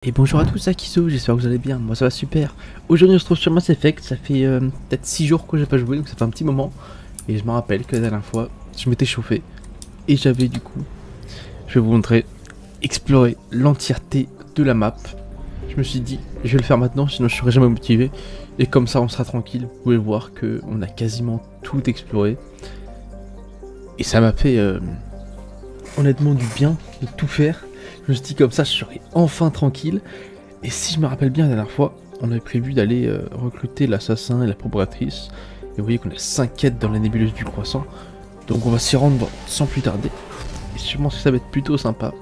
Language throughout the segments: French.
Et bonjour à tous, c'est Akizo, j'espère que vous allez bien, moi ça va super. Aujourd'hui on se trouve sur Mass Effect, ça fait peut-être 6 jours que j'ai pas joué, donc ça fait un petit moment. Et je me rappelle que la dernière fois, je m'étais chauffé. Et j'avais du coup, je vais vous montrer, explorer l'entièreté de la map. Je me suis dit, je vais le faire maintenant, sinon je serai jamais motivé. Et comme ça on sera tranquille, vous pouvez voir qu'on a quasiment tout exploré. Et ça m'a fait honnêtement du bien de tout faire. Je me suis dit comme ça je serai enfin tranquille. Et si je me rappelle bien la dernière fois, on avait prévu d'aller recruter l'assassin et la probatrice. Et vous voyez qu'on a 5 quêtes dans la nébuleuse du croissant. Donc on va s'y rendre sans plus tarder. Et je pense que ça va être plutôt sympa.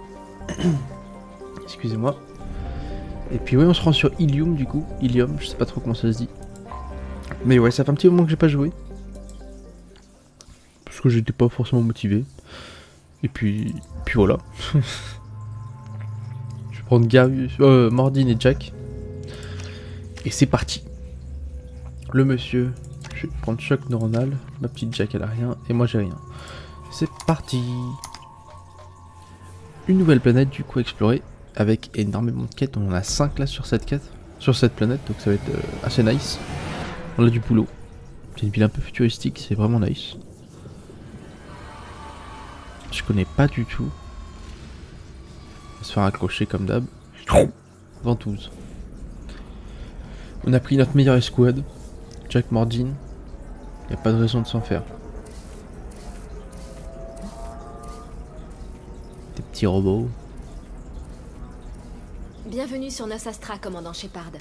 Excusez-moi. Et puis ouais, on se rend sur Ilium du coup. Ilium, je sais pas trop comment ça se dit. Mais ouais, ça fait un petit moment que j'ai pas joué. Parce que j'étais pas forcément motivé. Et puis voilà. Prendre Garus, Mordine et Jack. Et c'est parti. Le monsieur, je vais prendre choc neuronal. Ma petite Jack elle a rien et moi j'ai rien. C'est parti. Une nouvelle planète du coup explorée avec énormément de quêtes. On en a 5 là sur cette quête, sur cette planète, donc ça va être assez nice. On a du boulot. C'est une ville un peu futuristique, c'est vraiment nice. Je connais pas du tout. On va se faire accrocher comme d'hab. Ventouse. On a pris notre meilleure escouade. Jack, Mordine. Y a pas de raison de s'en faire. Des petits robots. Bienvenue sur Nos Astra, commandant Shepard.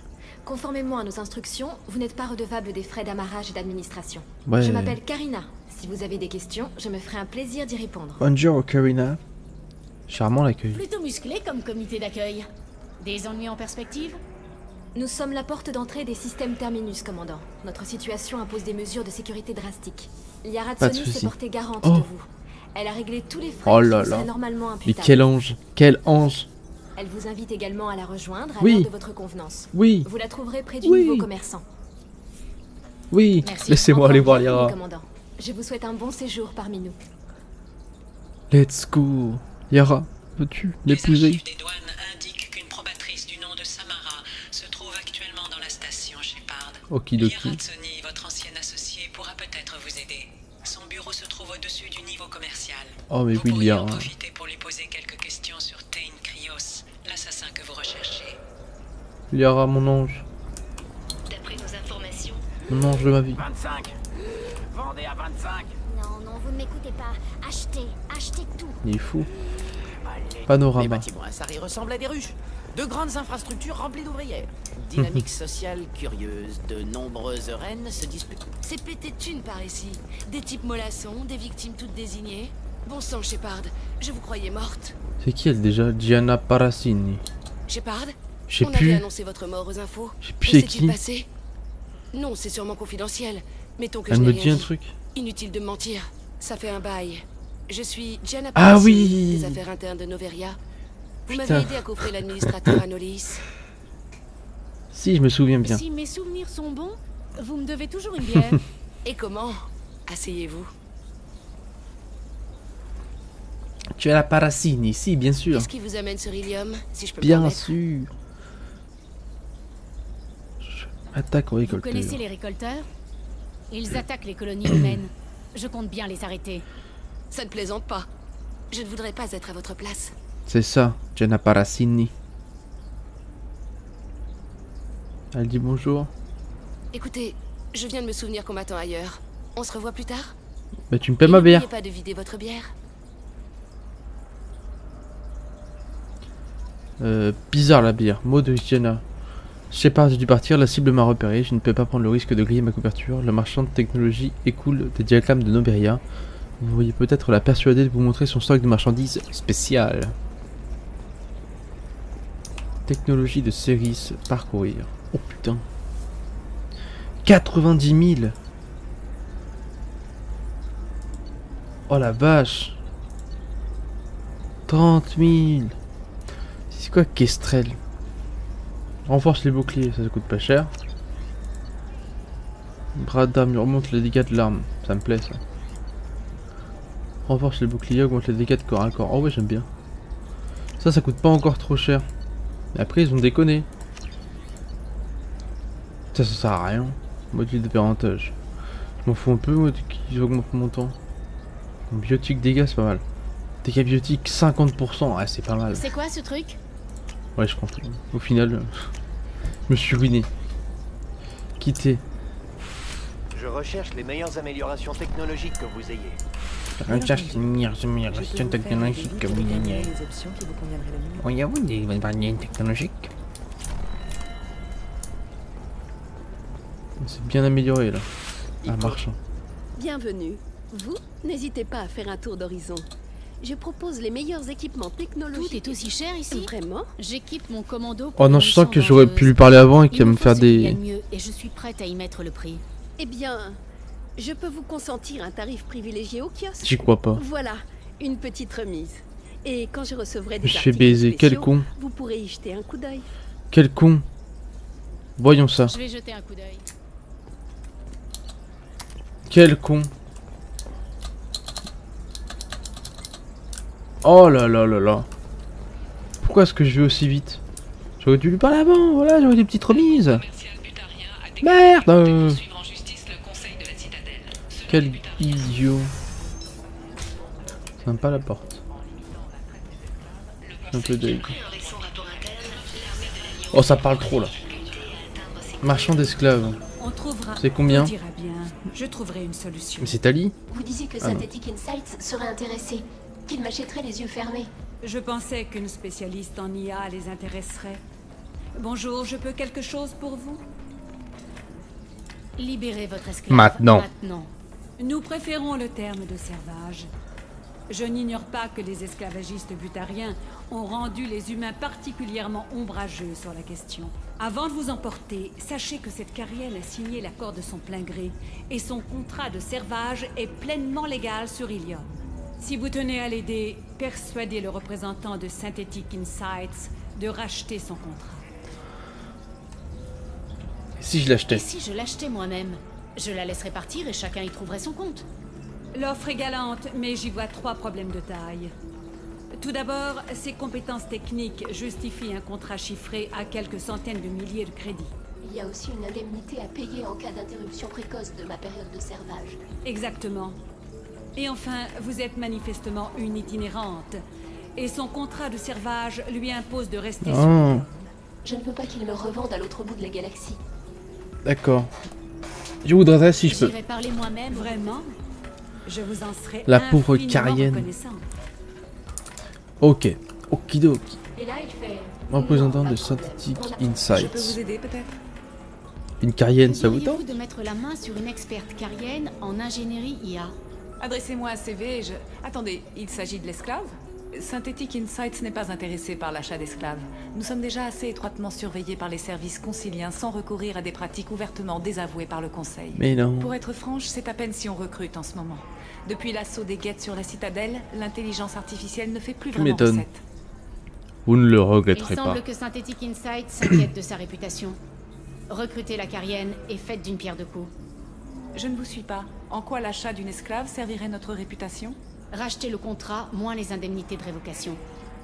Conformément à nos instructions, vous n'êtes pas redevable des frais d'amarrage et d'administration. Ouais. Je m'appelle Karina. Si vous avez des questions, je me ferai un plaisir d'y répondre. Bonjour Karina. Charmant l'accueil. Plutôt musclé comme comité d'accueil. Des ennuis en perspective? Nous sommes la porte d'entrée des systèmes Terminus, commandant. Notre situation impose des mesures de sécurité drastiques. Liara Pas de Tsoni s'est soucis. portée garante Oh. de vous. Elle a réglé tous les frais Oh qui là vous là. seraient normalement Mais imputables. quel ange. Quel ange. Elle vous invite également à la rejoindre à Oui. l'heure de votre convenance. Oui. Vous la trouverez près du Oui. niveau commerçant. Oui. Merci. Laissez-moi Encore aller voir bienvenue, Liara. commandant. Je vous souhaite un bon séjour parmi nous. Let's go. Liara, veux-tu Les l'épouser? archives des douanes indiquent qu'une probatrice du nom de Samara se trouve actuellement dans la station Shepard. Okidoki. Liara Tsoni, votre ancienne associée, pourra peut-être vous aider. Son bureau se trouve au-dessus du niveau commercial. Oh mais Vous oui pourriez en Liara. profiter pour lui poser quelques questions sur Tain Krios, l'assassin que vous recherchez. Liara, mon ange. D'après nos informations, Mon ange de ma vie. 25. Vendez à 25. Non, non, vous ne m'écoutez pas. Achetez, achetez tout. Il est fou. Allez. Les Panorama. bâtiments à Sarri ressemblent à des ruches. De grandes infrastructures remplies d'ouvrières. Dynamique sociale curieuse. De nombreuses reines se disputent. C'est pété de thunes par ici. Des types mollassons, des victimes toutes désignées. Bon sang, Shepard, je vous croyais morte. C'est qui elle déjà? Gianna Parassini. Shepard, Je sais on avait plus. annoncé votre mort aux infos. Je sais plus Que c'est s'est-il qui. passé? Non, c'est sûrement confidentiel. Mettons que Elle je n'ai me rien dit un dit. truc. Inutile de me mentir. Ça fait un bail. Je suis Gianna Ah Parassini, oui. des affaires internes de Noveria. Vous Putain. m'avez aidé à coffrer l'administrateur Anolis. Si, je me souviens bien. si mes souvenirs sont bons, vous me devez toujours une bière. Et comment? Asseyez-vous. Tu as la Parassini, si, bien sûr. Qu'est-ce qui vous amène sur Ilium, si je peux me Bien permettre? sûr. Attaque au Vous récolteur. connaissez les récolteurs? Ils attaquent les colonies humaines. Je compte bien les arrêter. Ça ne plaisante pas. Je ne voudrais pas être à votre place. C'est ça, Gianna Parassini. Elle dit bonjour. Écoutez, je viens de me souvenir qu'on m'attend ailleurs. On se revoit plus tard? Bah tu me paies Et ma bière. n'oubliez pas de vider votre bière. Bizarre la bière. Mot de Gianna. Shepard, j'ai dû partir, la cible m'a repéré, je ne peux pas prendre le risque de griller ma couverture. Le marchand de technologie écoule des diagrammes de Noberia. Vous pourriez peut-être la persuader de vous montrer son stock de marchandises spéciales. Technologie de Ceris, parcourir. Oh putain. 90 000. Oh la vache. 30 000. C'est quoi Kestrel? Renforce les boucliers, ça coûte pas cher. Bras d'arme, remonte les dégâts de l'arme, ça me plaît ça. Renforce les boucliers, augmente les dégâts de corps à corps. Oh ouais, j'aime bien. Ça coûte pas encore trop cher. Et après ils ont déconné. Ça sert à rien. Module de parentage. Je m'en fous un peu moi qu'ils augmentent mon temps. Biotique dégâts c'est pas mal. Dégâts biotiques 50%, ah c'est pas mal. C'est quoi ce truc? Ouais je pense. Au final, je me suis ruiné. Quitté. Je recherche les meilleures améliorations technologiques que vous ayez. Recherche les meilleures améliorations technologiques que vous ayez. Les options qui vous conviendraient le mieux. Voyez-vous des variantes technologiques? C'est bien amélioré là. Un marchand. Bienvenue. Vous, n'hésitez pas à faire un tour d'horizon. Je propose les meilleurs équipements technologiques. Tout est aussi cher ici? Vraiment? J'équipe mon commando. Oh non, je sens que j'aurais pu lui parler avant et qu'il va me faire des... mieux et je suis prête à y mettre le prix. Eh bien, je peux vous consentir un tarif privilégié au kiosque. J'y crois pas. Voilà, une petite remise. Et quand je recevrai des Je fais articles baiser, quel spéciaux, con. vous pourrez y jeter un coup d'œil. Quel con. Voyons ça. Je vais jeter un coup d'œil. Quel con. Oh là là là là. Pourquoi est-ce que je vais aussi vite? J'aurais dû lui parler avant, voilà, j'aurais des petites remises. Merde. Quel idiot. C'est même pas la porte. Un peu d'œil. Oh ça parle trop là. Marchand d'esclaves. C'est combien? Je trouverai une solution. Mais c'est Ali. Vous disiez que Synthetic Insights serait intéressé, qu'il m'achèterait les yeux fermés. Je pensais qu'une spécialiste en IA les intéresserait. Bonjour, je peux quelque chose pour vous? Libérez votre esclave. Maintenant. Nous préférons le terme de servage. Je n'ignore pas que les esclavagistes butariens ont rendu les humains particulièrement ombrageux sur la question. Avant de vous emporter, sachez que cette Carienne a signé l'accord de son plein gré et son contrat de servage est pleinement légal sur Ilium. Si vous tenez à l'aider, persuadez le représentant de Synthetic Insights de racheter son contrat. Et si je l'achetais? Et si je l'achetais moi-même? Je la laisserais partir et chacun y trouverait son compte. L'offre est galante, mais j'y vois 3 problèmes de taille. Tout d'abord, ses compétences techniques justifient un contrat chiffré à quelques centaines de milliers de crédits. Il y a aussi une indemnité à payer en cas d'interruption précoce de ma période de servage. Exactement. Et enfin, vous êtes manifestement une itinérante. Et son contrat de servage lui impose de rester sur Ilium. Je ne veux pas qu'il me revende à l'autre bout de la galaxie. D'accord. Je voudrais si je peux. J'irai parler moi-même. Vraiment? Je vous en serai La pauvre infiniment Carienne. reconnaissante. Ok. Okidoki. Et là, il fait... Représentant de Synthetic Je peux vous Insights. aider peut-être? Une Carienne, ça vous tente? Diriez-vous de mettre la main sur une experte carienne en ingénierie IA? Adressez-moi un CV et je... Attendez, il s'agit de l'esclave? Synthetic Insights n'est pas intéressé par l'achat d'esclaves. Nous sommes déjà assez étroitement surveillés par les services conciliens sans recourir à des pratiques ouvertement désavouées par le Conseil. Mais non. Pour être franche, c'est à peine si on recrute en ce moment. Depuis l'assaut des guettes sur la citadelle, l'intelligence artificielle ne fait plus Tu vraiment m'étonnes. recette. Vous ne le Il regretterez pas. semble que Synthetic Insights s'inquiète de sa réputation. Recrutez la carienne et faites d'une pierre deux coups. Je ne vous suis pas. En quoi l'achat d'une esclave servirait notre réputation? Rachetez le contrat, moins les indemnités de révocation.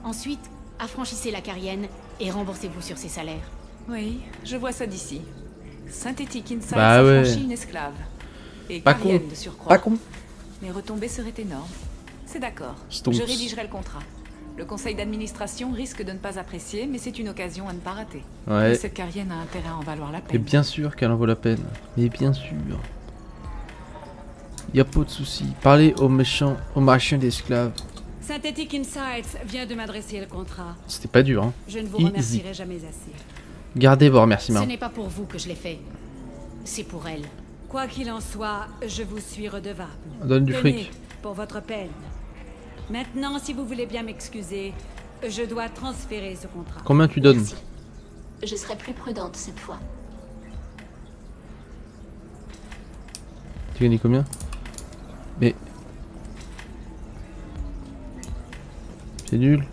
Ensuite, affranchissez la carienne et remboursez-vous sur ses salaires. Oui, je vois ça d'ici. Synthetic Insights Bah ouais. affranchit une esclave. Et Pas Carienne con. de surcroît. Pas con. Les retombées seraient énormes. C'est d'accord. Stonks. Je rédigerai le contrat. Le conseil d'administration risque de ne pas apprécier, mais c'est une occasion à ne pas rater. Ouais. Et cette Carienne a intérêt à en valoir la Et peine. bien sûr qu'elle en vaut la peine. Mais bien sûr. Y a pas de souci. Parlez aux méchants, aux marchands d'esclaves. Synthetic Insights vient de m'adresser le contrat. C'était pas dur, hein. Je ne vous Easy. remercierai jamais assez. Gardez vos Ce remerciements. n'est pas pour vous que je l'ai fait. C'est pour elle. Quoi qu'il en soit, je vous suis redevable. Donne du Tenez, fric. pour votre peine. Maintenant, si vous voulez bien m'excuser, je dois transférer ce contrat. Combien tu donnes? Merci. Je serai plus prudente cette fois. Tu gagnes combien? Mais... C'est nul.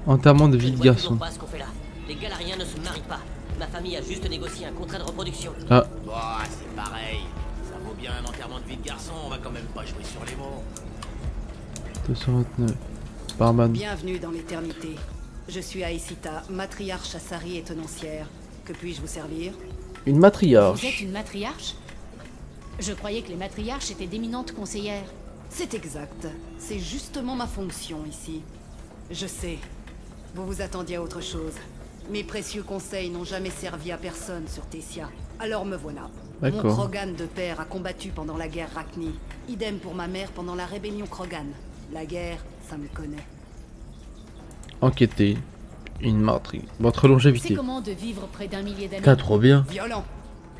Enterrement de vie de garçon. Pas ce qu'on fait là. Les Galariens ne se marient pas. Ma famille a juste négocié un contrat de reproduction. Ah. Bah, c'est pareil. Ça vaut bien un enterrement de vie de garçon, on va quand même pas jouer sur les mots. 229. Barman. Bienvenue dans l'éternité. Je suis Aïsita, matriarche Asari et tenancière. Que puis-je vous servir? Une matriarche. Vous êtes une matriarche? Je croyais que les matriarches étaient d'éminentes conseillères. C'est exact. C'est justement ma fonction ici. Je sais. Vous vous attendiez à autre chose. Mes précieux conseils n'ont jamais servi à personne sur Tessia. Alors me voilà. Mon Krogan de père a combattu pendant la guerre Rachni. Idem pour ma mère pendant la rébellion Krogan. La guerre, ça me connaît. Enquêter. Une matrice. Votre longévité. C'est comment de vivre près d'un millier d'années? T'as trop bien. Violent.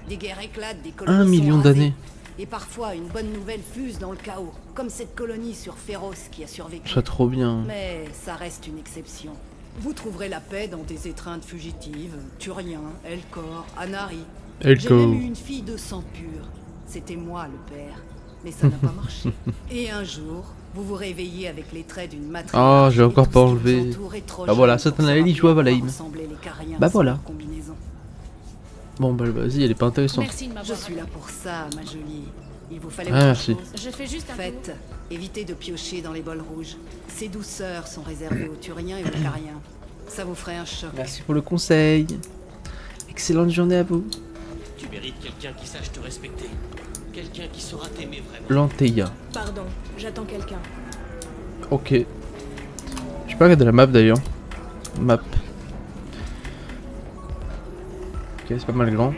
Des guerres éclatent, des colonies 1 million d'années. Et parfois, une bonne nouvelle fuse dans le chaos. Comme cette colonie sur Féros qui a survécu. Ça trop bien. Mais ça reste une exception. Vous trouverez la paix dans des étreintes fugitives. Turien, Elcor, Anari. J'ai même eu une fille de sang pur. C'était moi le père. Mais ça n'a pas marché. Et un jour, vous vous réveillez avec les traits d'une matrice. Ah, j'ai encore pas enlevé. Bah voilà, Satanael il joue à Valheim. Bah voilà. Bon bah vas-y, elle est pas intéressante. Je suis là pour ça, ma jolie. Il vous fallait merci. Je fais juste un Faites, évitez de piocher dans les bols rouges. Ces douceurs sont réservées aux Turiens et aux Cariens. Ça vous ferait un choc. Merci pour le conseil. Excellente journée à vous. Tu mérites quelqu'un qui sache te respecter. Quelqu'un qui saura t'aimer vraiment. Lanteia. Pardon, j'attends quelqu'un. Ok. Je peux regarder la map d'ailleurs. Map. Ok, c'est pas mal grand.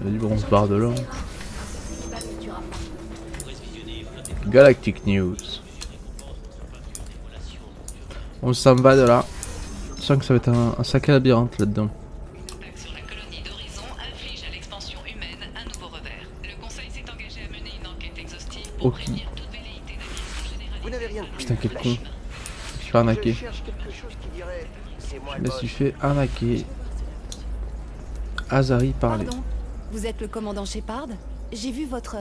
Vas-y, bon, on se barre de là. Galactic News. On s'en va de là. Je sens que ça va être un sacré labyrinthe là-dedans. Sur la colonie d'Horizon inflige à l'expansion humaine un nouveau revers. Le Conseil s'est engagé à mener une enquête exhaustive pour prévenir toute velléité d'agression généralisée. Putain, quel con. Je suis arnaqué. Je me suis fait arnaquer. Asari parler. Pardon, vous êtes le commandant Shepard? J'ai vu votre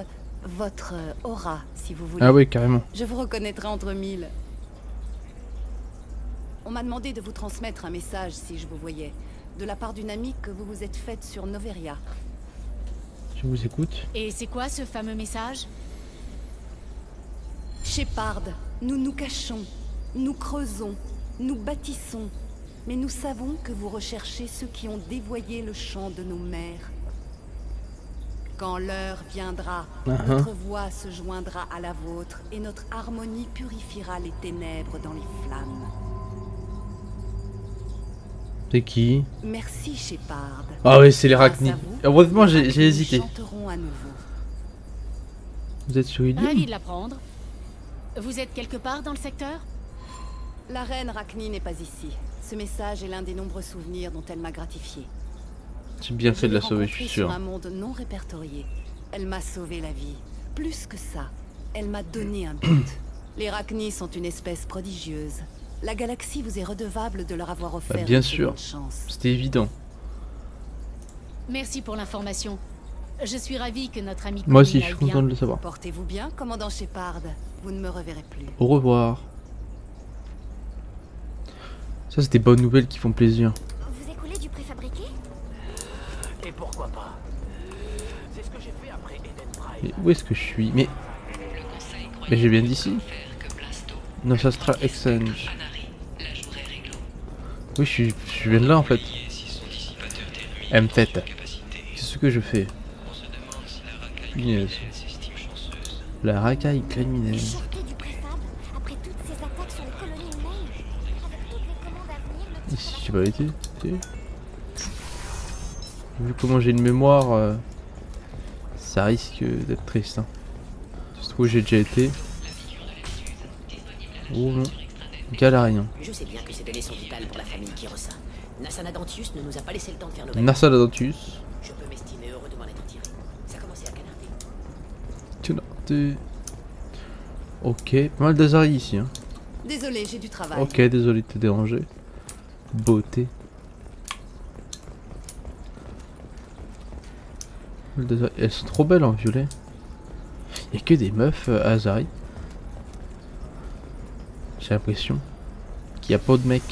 aura, si vous voulez. Ah oui, carrément. Je vous reconnaîtrai entre mille. On m'a demandé de vous transmettre un message si je vous voyais, de la part d'une amie que vous vous êtes faite sur Noveria. Je vous écoute. Et c'est quoi ce fameux message? Shepard, nous nous cachons, nous creusons, nous bâtissons, mais nous savons que vous recherchez ceux qui ont dévoyé le champ de nos mères. Quand l'heure viendra, notre voix se joindra à la vôtre et notre harmonie purifiera les ténèbres dans les flammes. C'est qui? Merci Shepard. Ah oui, c'est les Rachni. Heureusement, j'ai hésité. Vous êtes sur Ilium? Ravi de l'apprendre. Vous êtes quelque part dans le secteur? La reine Rachni n'est pas ici. Ce message est l'un des nombreux souvenirs dont elle m'a gratifié. J'ai bien fait de la sauver, je suis sûr. Sur un monde non répertorié. Elle m'a sauvé la vie. Plus que ça, elle m'a donné un but. Les Rachni sont une espèce prodigieuse. La galaxie vous est redevable de leur avoir offert bah, bien sûr, c'était évident. Merci pour l'information. Je suis ravi que notre ami. Moi aussi, je suis content de le savoir. Portez-vous bien, commandant Shepard. Vous ne me reverrez plus. Au revoir. Ça, c'est des bonnes nouvelles qui font plaisir. Vous écoulez du préfabriqué? Et pourquoi pas? C'est ce que j'ai fait après Eden Prime. Mais où est-ce que je suis? Mais j'ai bien d'ici. Nostra Exchange. Oui, je viens de là en fait. Elle me fait. Qu'est-ce que je fais? Punaise. La racaille criminelle. Ici, j'ai pas été. Vu comment j'ai une mémoire, ça risque d'être triste. Hein. Ça se trouve, j'ai déjà été. Oh non. Galarien. Je sais bien que ces données sont vitales pour la famille qui ressent. Nasana Dantius ne nous a pas laissé le temps de faire nos Nasana Dantius. Je peux m'estimer heureux de m'en être tiré. Ça a commencé à canarder. Ok, pas mal d'Azari ici. Hein. Désolé, j'ai du travail. Ok, désolé de te déranger. Beauté. Elles sont trop belles en violet. Il n'y a que des meufs Azari. J'ai l'impression qu'il n'y a pas de mecs.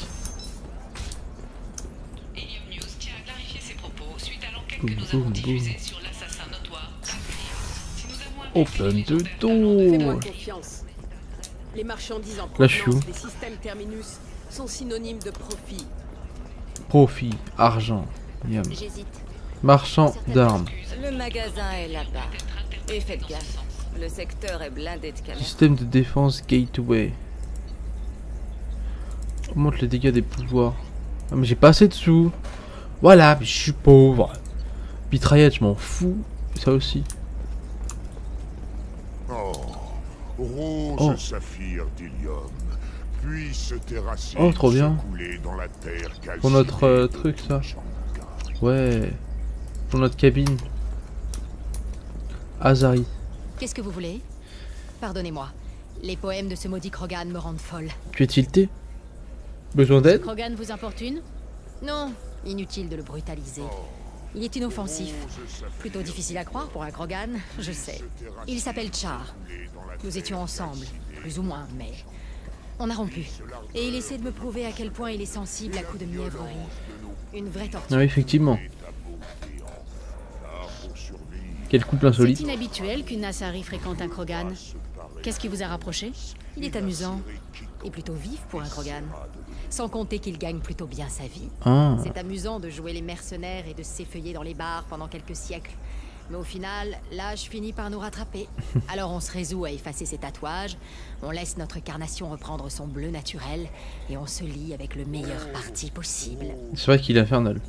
Ilium News tient à clarifier ses propos suite à l'enquête que nous avons diffusée sur l'assassin notoire. Si nous avons Open de dos. Les marchandises en Là, je suis où? provenance des systèmes terminus sont synonymes de profit. Profit, argent, yam. J'hésite. Marchand d'armes. Le magasin est là-bas. Et faites gaffe, le secteur est blindé de caméras. Système de défense gateway. Augmente les dégâts des pouvoirs. Ah, mais j'ai pas assez de sous. Voilà, mais je suis pauvre. Mitraillette, je m'en fous. Ça aussi. Rose saphir d'hélium. Puisse tes racines Oh, trop bien. couler dans la terre Pour notre truc, ça. Ouais. Pour notre cabine. Azari. Qu'est-ce que vous voulez? Pardonnez-moi. Les poèmes de ce maudit Krogan me rendent folle. Tu es tilté? Besoin d'aide? Krogan vous importune? Non, inutile de le brutaliser. Il est inoffensif. Plutôt difficile à croire pour un Krogan, je sais. Il s'appelle Char. Nous étions ensemble, plus ou moins, mais... on a rompu. Et il essaie de me prouver à quel point il est sensible à coups de mièvrerie. Une vraie torture. Ah oui, effectivement. Quel couple insolite. C'est inhabituel qu'une Asari fréquente un Krogan. Qu'est-ce qui vous a rapproché? Il est amusant. Et plutôt vif pour un Krogan. Sans compter qu'il gagne plutôt bien sa vie. Ah. C'est amusant de jouer les mercenaires et de s'effeuiller dans les bars pendant quelques siècles. Mais au final, l'âge finit par nous rattraper. Alors on se résout à effacer ses tatouages, on laisse notre carnation reprendre son bleu naturel, et on se lie avec le meilleur parti possible. C'est vrai qu'il est infernal.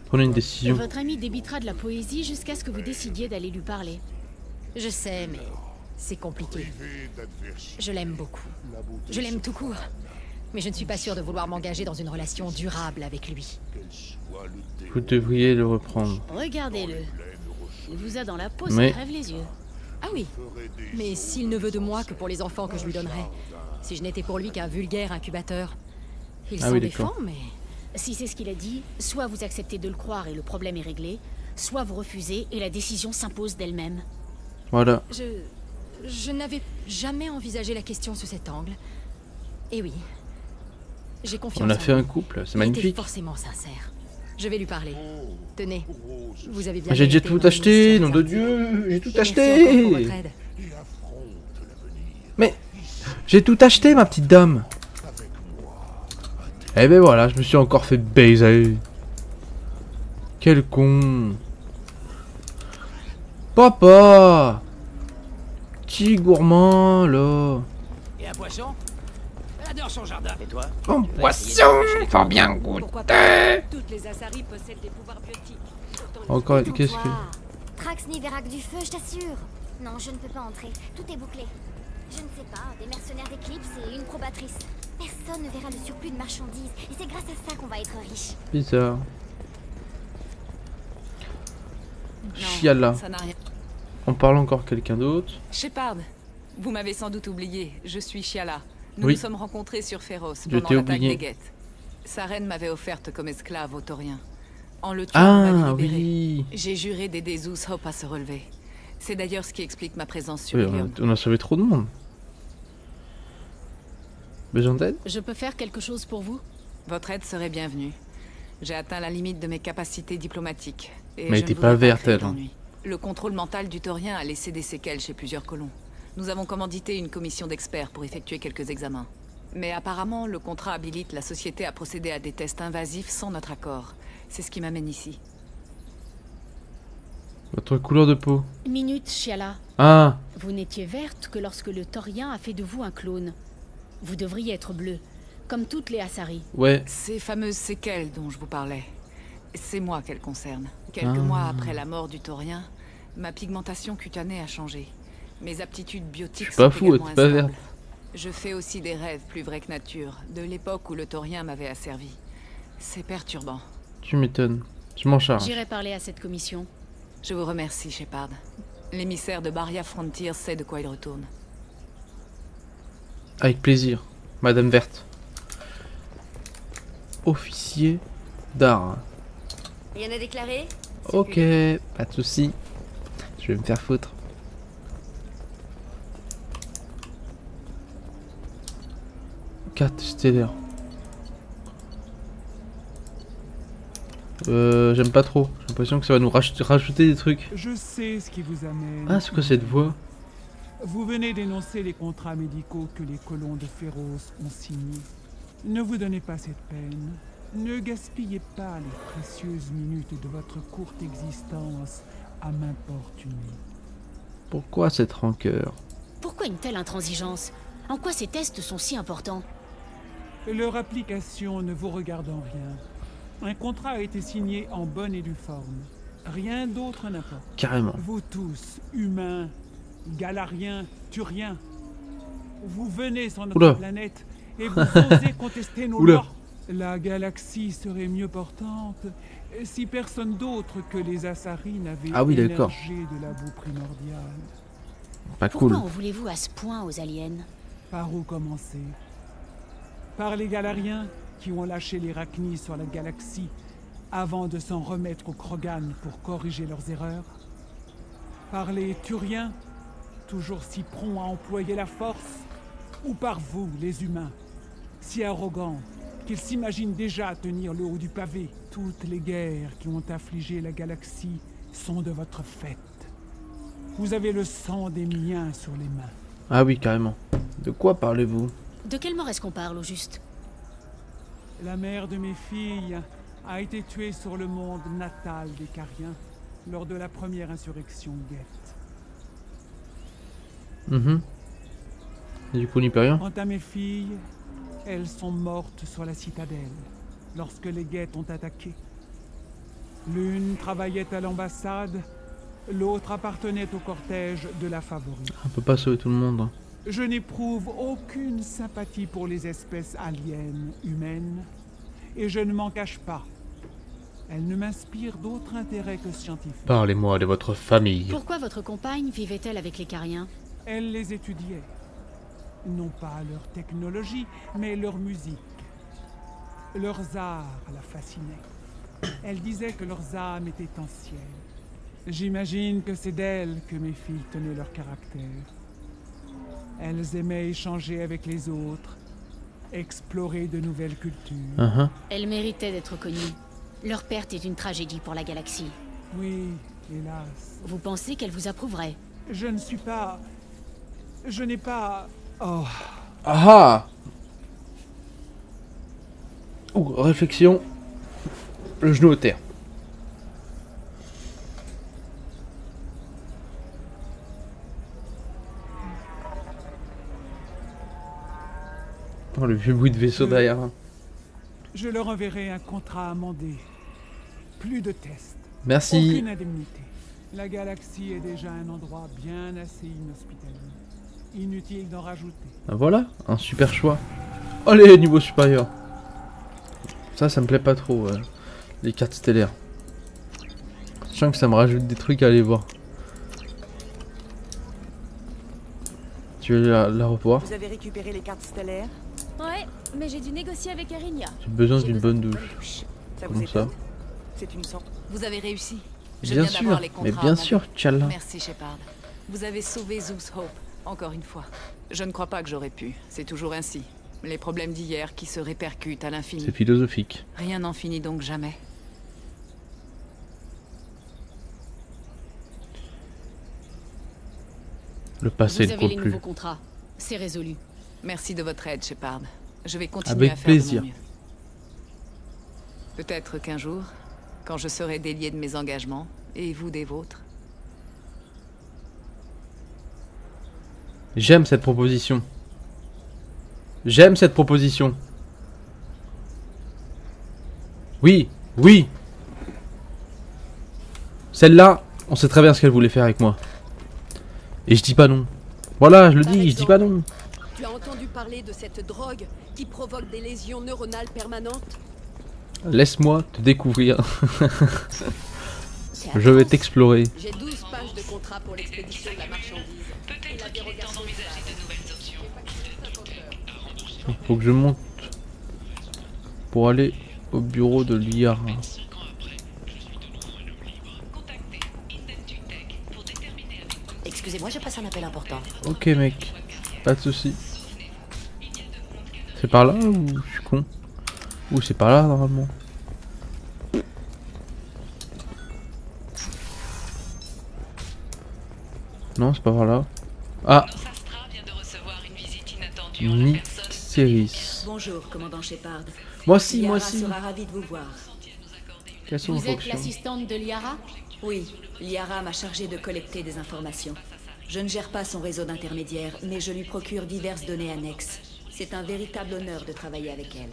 Prenez une décision. Votre ami débitera de la poésie jusqu'à ce que vous décidiez d'aller lui parler. Je sais, mais c'est compliqué. Je l'aime beaucoup. Je l'aime tout court. Mais je ne suis pas sûre de vouloir m'engager dans une relation durable avec lui. Vous devriez le reprendre. Regardez-le. Il vous a dans la peau, Mais... ça crève les yeux. Ah oui. Mais s'il ne veut de moi que pour les enfants que je lui donnerais, si je n'étais pour lui qu'un vulgaire incubateur, il s'en défend, mais... Si c'est ce qu'il a dit, soit vous acceptez de le croire et le problème est réglé, soit vous refusez et la décision s'impose d'elle-même. Voilà. Je n'avais jamais envisagé la question sous cet angle. Et oui, j'ai confiance. On a fait un couple, c'est magnifique. Il était forcément sincère. Je vais lui parler. Tenez, vous avez bien... J'ai déjà tout acheté, nom de Dieu, j'ai tout acheté. Mais j'ai tout acheté, ma petite dame. Eh ben voilà, je me suis encore fait baiser. Quel con. Papa. Petit gourmand, là. Et un poisson? Elle adore son jardin. Et toi? Un poisson, faut bien goûter. Toutes les Asari possèdent des pouvoirs biotiques. Encore, qu'est-ce que... Trax ni Vérac du feu, je t'assure. Non, je ne peux pas entrer. Tout est bouclé. Je ne sais pas, des mercenaires d'Eclipse et une probatrice. Personne ne verra le surplus de marchandises. Et c'est grâce à ça qu'on va être riche. Bizarre. Chiala. On parle encore quelqu'un d'autre. Shepard, vous m'avez sans doute oublié. Je suis Chiala. Nous Oui. nous sommes rencontrés sur Féros Je pendant t'ai l'attaque oublié. des Guettes. Sa reine m'avait offerte comme esclave aux Tauriens. En le tuant, on m'a libéré. Oui. J'ai juré d'aider Zeus Hope à se relever. C'est d'ailleurs ce qui explique ma présence sur Oui, Helium. on a sauvé trop de monde. Besoin d'aide? Je peux faire quelque chose pour vous? Votre aide serait bienvenue. J'ai atteint la limite de mes capacités diplomatiques. Et Mais je elle était ne pas voudrais verte, créer elle. d'ennui. Le contrôle mental du Taurien a laissé des séquelles chez plusieurs colons. Nous avons commandité une commission d'experts pour effectuer quelques examens. Mais apparemment, le contrat habilite la société à procéder à des tests invasifs sans notre accord. C'est ce qui m'amène ici. Votre couleur de peau. Minute, Chiala. Ah. Vous n'étiez verte que lorsque le Taurien a fait de vous un clone. Vous devriez être bleu, comme toutes les Asari. Ouais. Ces fameuses séquelles dont je vous parlais, c'est moi qu'elles concernent. Quelques Ah. mois après la mort du Taurien, ma pigmentation cutanée a changé. Mes aptitudes biotiques Je suis pas sont fou, également t'es pas instables. verte. Je fais aussi des rêves plus vrais que nature, de l'époque où le Taurien m'avait asservi. C'est perturbant. Tu m'étonnes. Je m'en charge. J'irai parler à cette commission. Je vous remercie, Shepard. L'émissaire de Baria Frontier sait de quoi il retourne. Avec plaisir, Madame Verte. Officier d'art. Rien à déclarer? Ok, pas de soucis. Je vais me faire foutre. Carte stellaire. J'aime pas trop. J'ai l'impression que ça va nous rajouter des trucs. Je sais ce qui vous amène. Ah, c'est quoi cette voix? Vous venez d'énoncer les contrats médicaux que les colons de Féroz ont signés. Ne vous donnez pas cette peine. Ne gaspillez pas les précieuses minutes de votre courte existence à m'importuner. Pourquoi cette rancœur? Pourquoi une telle intransigeance? En quoi ces tests sont si importants? Leur application ne vous regarde en rien. Un contrat a été signé en bonne et due forme. Rien d'autre n'importe. Carrément. Vous tous, humains, galariens, turiens, vous venez sur notre planète et vous osez contester nos lois. La galaxie serait mieux portante si personne d'autre que les Asari n'avait émergé de la boue primordiale. Pas cool. Pourquoi en voulez-vous à ce point aux aliens? Par où commencer? Par les Galariens qui ont lâché les Rachni sur la galaxie avant de s'en remettre aux Krogan pour corriger leurs erreurs? Par les Turiens, toujours si prompts à employer la force? Ou par vous, les humains, si arrogants qu'ils s'imaginent déjà tenir le haut du pavé? Toutes les guerres qui ont affligé la galaxie sont de votre fait. Vous avez le sang des miens sur les mains. Ah oui, carrément. De quoi parlez-vous? De quelle mort est-ce qu'on parle, au juste? La mère de mes filles a été tuée sur le monde natal des Cariens lors de la première insurrection Geth. Et du coup, on n'y peut rien. Quant à mes filles, elles sont mortes sur la citadelle lorsque les Geth ont attaqué. L'une travaillait à l'ambassade, l'autre appartenait au cortège de la favorite. On peut pas sauver tout le monde. Hein. Je n'éprouve aucune sympathie pour les espèces aliens humaines, et je ne m'en cache pas. Elles ne m'inspirent d'autre intérêt que scientifique. Parlez-moi de votre famille. Pourquoi votre compagne vivait-elle avec les Cariens? Elle les étudiait. Non pas leur technologie, mais leur musique. Leurs arts la fascinaient. Elle disait que leurs âmes étaient anciennes. J'imagine que c'est d'elles que mes filles tenaient leur caractère. Elles aimaient échanger avec les autres, explorer de nouvelles cultures. Elles méritaient d'être connues. Leur perte est une tragédie pour la galaxie. Oui, hélas. Vous pensez qu'elle vous approuverait? Je ne suis pas... Je n'ai pas... Oh. Ah! Ouh, réflexion. Le genou au terre. Oh, le vieux bruit de vaisseau derrière. Je leur enverrai un contrat amendé. Plus de tests. Merci. Aucune indemnité. La galaxie est déjà un endroit bien assez inhospitalier. Inutile d'en rajouter. Ah, voilà, un super choix. Allez, niveau supérieur. Ça me plaît pas trop, les cartes stellaires. Je sens que ça me rajoute des trucs à aller voir. Tu veux la revoir? Vous avez récupéré les cartes stellaires? Ouais, mais j'ai dû négocier avec Erinia. J'ai besoin d'une bonne douche. Comment ça? C'est une sorte. Vous avez réussi. Bien sûr, mais bien sûr, Tchala. Merci Shepard. Vous avez sauvé Zeus Hope, encore une fois. Je ne crois pas que j'aurais pu. C'est toujours ainsi. Les problèmes d'hier qui se répercutent à l'infini. C'est philosophique. Rien n'en finit donc jamais. Le passé ne compte plus. Vous avez les nouveaux contrats. C'est résolu. Merci de votre aide, Shepard. Je vais continuer avec à faire plaisir. de mon mieux. Peut-être qu'un jour, quand je serai délié de mes engagements, et vous des vôtres. J'aime cette proposition. J'aime cette proposition. Oui, oui. Celle-là, on sait très bien ce qu'elle voulait faire avec moi. Et je dis pas non. Voilà, je le dis, je dis pas non. Tu as entendu parler de cette drogue qui provoque des lésions neuronales permanentes? Laisse-moi te découvrir. Je vais t'explorer. J'ai 12 pages de contrat pour l'expédition de la marchandise. Peut-être qu'il est temps d'envisager de nouvelles options. Faut que je monte pour aller au bureau de l'IA. Excusez-moi, je passe un appel important. Ok mec, pas de soucis. C'est par là ou je suis con? Ou c'est par là normalement? Non, c'est pas par là. Ah. Astra vient de recevoir une visite inattendue en la Nick personne. Series. Bonjour, commandant Shepard. Moi aussi, Liara moi aussi. sera ravie de vous voir. Quelles sont vos Vous êtes fonctions? l'assistante de Liara? Oui, Liara m'a chargé de collecter des informations. Je ne gère pas son réseau d'intermédiaires, mais je lui procure diverses données annexes. C'est un véritable honneur de travailler avec elle.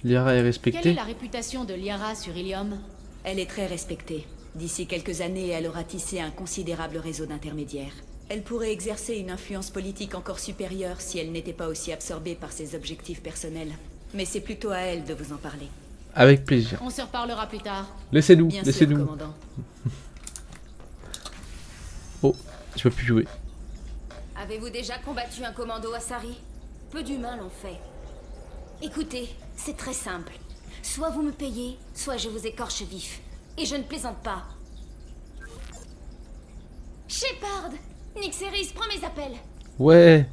Liara est Quelle est respectée? la réputation de Liara sur Ilium? Elle est très respectée. D'ici quelques années, elle aura tissé un considérable réseau d'intermédiaires. Elle pourrait exercer une influence politique encore supérieure si elle n'était pas aussi absorbée par ses objectifs personnels. Mais c'est plutôt à elle de vous en parler. Avec plaisir. On se reparlera plus tard. Laissez-nous, Bien sûr, laissez-nous. commandant. Oh, je peux plus jouer. Avez-vous déjà combattu un commando Asari? Peu d'humains l'ont fait. Écoutez, c'est très simple. Soit vous me payez, soit je vous écorche vif. Et je ne plaisante pas. Shepard! Nick Series, prends mes appels. Ouais.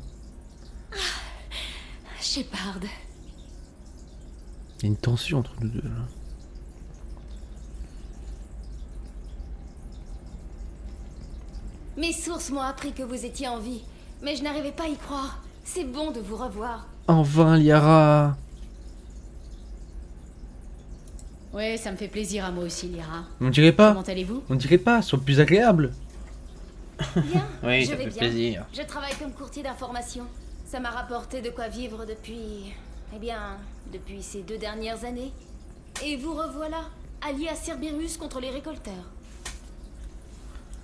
Shepard. Il y a une tension entre nous deux là. Mes sources m'ont appris que vous étiez en vie, mais je n'arrivais pas à y croire. C'est bon de vous revoir. Enfin, Liara. Ouais, ça me fait plaisir à moi aussi, Liara. On dirait pas. Comment allez-vous? On dirait pas, sont plus agréables. Bien, Oui, je ça vais fait bien. plaisir. Je travaille comme courtier d'information. Ça m'a rapporté de quoi vivre depuis... Eh bien, depuis ces 2 dernières années. Et vous revoilà, allié à Cerberus contre les récolteurs.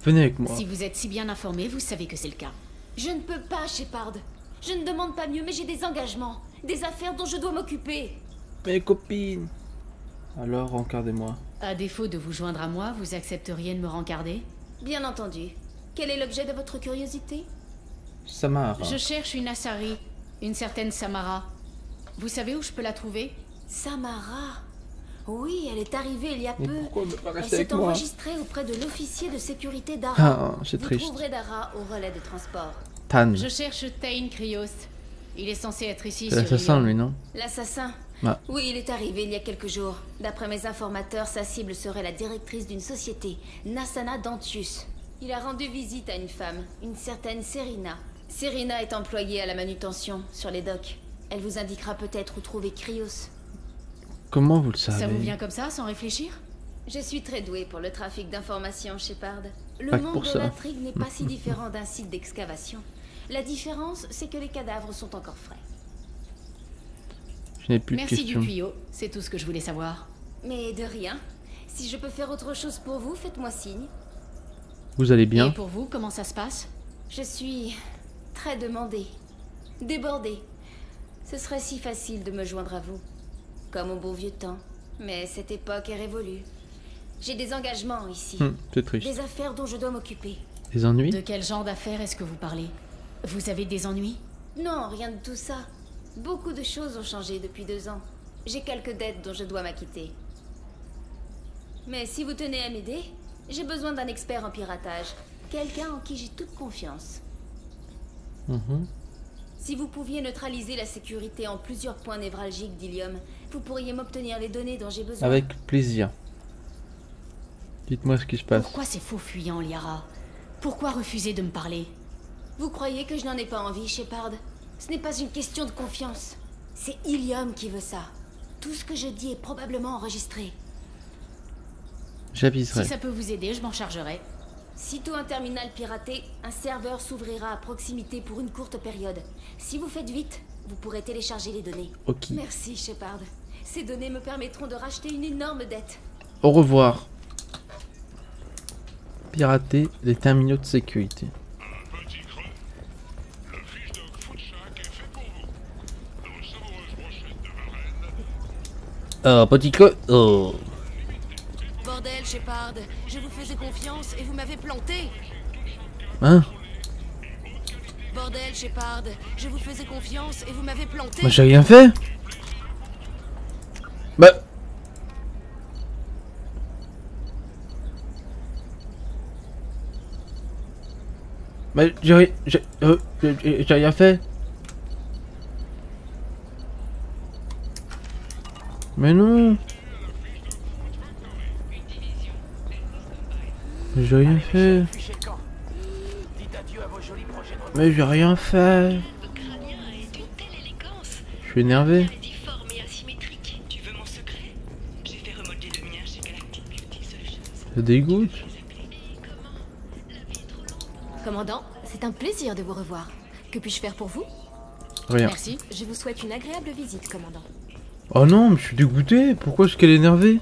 Venez avec moi. Si vous êtes si bien informé, vous savez que c'est le cas. Je ne peux pas, Shepard. Je ne demande pas mieux, mais j'ai des engagements. Des affaires dont je dois m'occuper. Mes copines. Alors, encardez-moi. À défaut de vous joindre à moi, vous accepteriez de me rencarder? Bien entendu. Quel est l'objet de votre curiosité? Samara. Je cherche une Asari, une certaine Samara. Vous savez où je peux la trouver? Samara. Oui, elle est arrivée il y a Mais peu. pourquoi ne pas Elle rester avec s'est moi? enregistrée auprès de l'officier de sécurité d'Ara. Ah, c'est Vous triste. trouverez Dara au relais de transport. Tan. Je cherche Tain Krios. Il est censé être ici C'est sur l'assassin, Ilium. lui, non? L'assassin? Ah. Oui, il est arrivé il y a quelques jours. D'après mes informateurs, sa cible serait la directrice d'une société, Nassana Dantius. Il a rendu visite à une femme, une certaine Serena. Serena est employée à la manutention, sur les docks. Elle vous indiquera peut-être où trouver Krios. Comment vous le savez? Ça vous vient comme ça, sans réfléchir? Je suis très douée pour le trafic d'informations, Shepard. Le Pas que monde pour de ça. l'intrigue n'est pas si différent d'un site d'excavation. La différence, c'est que les cadavres sont encore frais. Je n'ai plus de Merci du questions. tuyau, c'est tout ce que je voulais savoir. Mais de rien. Si je peux faire autre chose pour vous, faites-moi signe. Vous allez bien? Et pour vous, comment ça se passe? Je suis très demandée, débordée. Ce serait si facile de me joindre à vous, comme au bon vieux temps. Mais cette époque est révolue. J'ai des engagements ici. C'est triste. Des affaires dont je dois m'occuper. Des ennuis? De quel genre d'affaires est-ce que vous parlez? Vous avez des ennuis? Non, rien de tout ça. Beaucoup de choses ont changé depuis 2 ans. J'ai quelques dettes dont je dois m'acquitter. Mais si vous tenez à m'aider, j'ai besoin d'un expert en piratage. Quelqu'un en qui j'ai toute confiance. Mhm. Si vous pouviez neutraliser la sécurité en plusieurs points névralgiques d'Ilium, vous pourriez m'obtenir les données dont j'ai besoin. Avec plaisir. Dites-moi ce qui se passe. Pourquoi ces faux fuyants, Liara? Pourquoi refuser de me parler? Vous croyez que je n'en ai pas envie, Shepard? Ce n'est pas une question de confiance. C'est Ilium qui veut ça. Tout ce que je dis est probablement enregistré. J'aviserai. Si ça peut vous aider, je m'en chargerai. Sitôt un terminal piraté, un serveur s'ouvrira à proximité pour une courte période. Si vous faites vite, vous pourrez télécharger les données. Ok. Merci, Shepard. Ces données me permettront de racheter une énorme dette. Au revoir. Pirater les terminaux de sécurité. Oh, petit creux. Oh. Bordel, Shepard. Je vous faisais confiance et vous m'avez planté. Hein? Bordel, Shepard. Je vous faisais confiance et vous m'avez planté. Moi j'ai rien fait. Bah. Bah j'ai rien fait. Mais non. J'ai rien fait. Dites adieu à vos jolis projets de Mais j'ai rien fait. Je suis énervé. Ça dégoûte. Commandant, c'est un plaisir de vous revoir. Que puis-je faire pour vous? Rien. Merci. Je vous souhaite une agréable visite, commandant. Oh non, mais je suis dégoûté. Pourquoi est-ce qu'elle est énervée?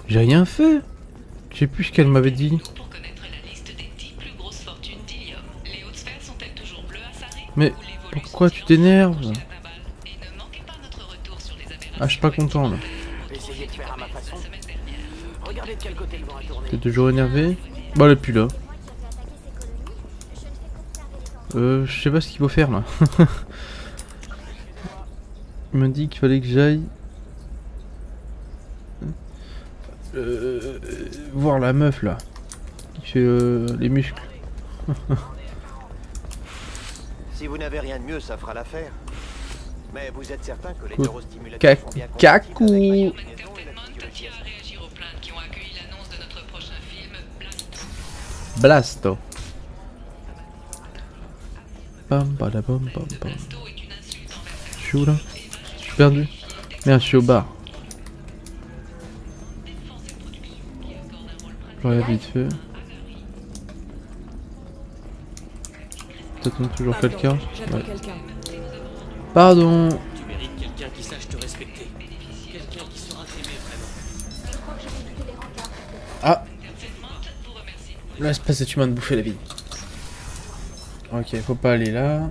J'ai rien fait. Je sais plus ce qu'elle m'avait dit. Mais pourquoi tu t'énerves? Ah, je suis pas content là. T'es toujours énervé? Bon, elle est plus là. Je sais pas ce qu'il faut faire là. Il m'a dit qu'il fallait que j'aille voir la meuf là qui fait les muscles. Si vous n'avez rien de mieux, ça fera l'affaire. Mais vous êtes certain que les neurostimulateurs sont bien Kakou. Blasto. Bam badabam bam bam. Je suis où là? Je suis perdu. Merde, je suis au bar. Je regarde vite fait. T'attends toujours quelqu'un? Ouais. Pardon. Tu mérites quelqu'un qui sache te respecter. Quelqu'un qui saura t'aimer vraiment. Ah. L'espèce d'être humain de bouffer la vie. Ok, faut pas aller là.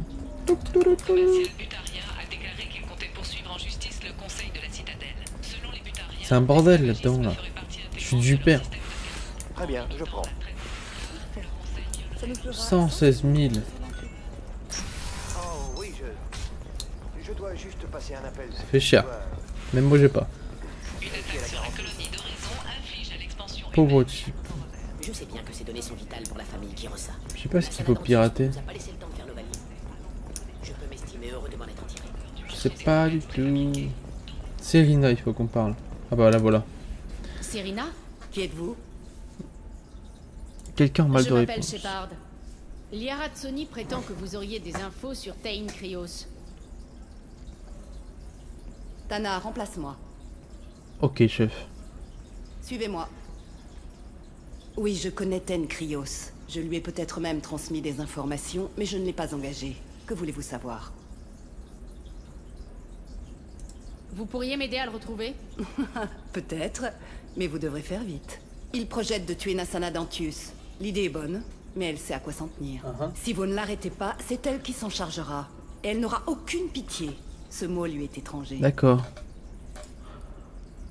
C'est un bordel là-dedans là. Je suis du père. Très bien, je prends. 116 000. Oh oui, je dois juste passer un appel. Ça fait cher. Même moi j'ai pas. Pauvre type. Je sais bien que ces données sont vitales pour la famille qui ressa. Je sais pas ce qu'il faut pirater. Je peux m'estimer heureux de m'en être tiré. Je sais pas du tout. Serena, il faut qu'on parle. Ah bah là voilà. Serena? Qui êtes-vous? Quelqu'un a mal de Je m'appelle réponse. Shepard. Liara Tsoni prétend que vous auriez des infos sur Tain Krios. Tana, remplace-moi. Ok, chef. Suivez-moi. Oui, je connais Tain Krios. Je lui ai peut-être même transmis des informations, mais je ne l'ai pas engagé. Que voulez-vous savoir? Vous pourriez m'aider à le retrouver? Peut-être, mais vous devrez faire vite. Il projette de tuer Nassana Dantius. L'idée est bonne, mais elle sait à quoi s'en tenir. Si vous ne l'arrêtez pas, c'est elle qui s'en chargera. Et elle n'aura aucune pitié. Ce mot lui est étranger. D'accord.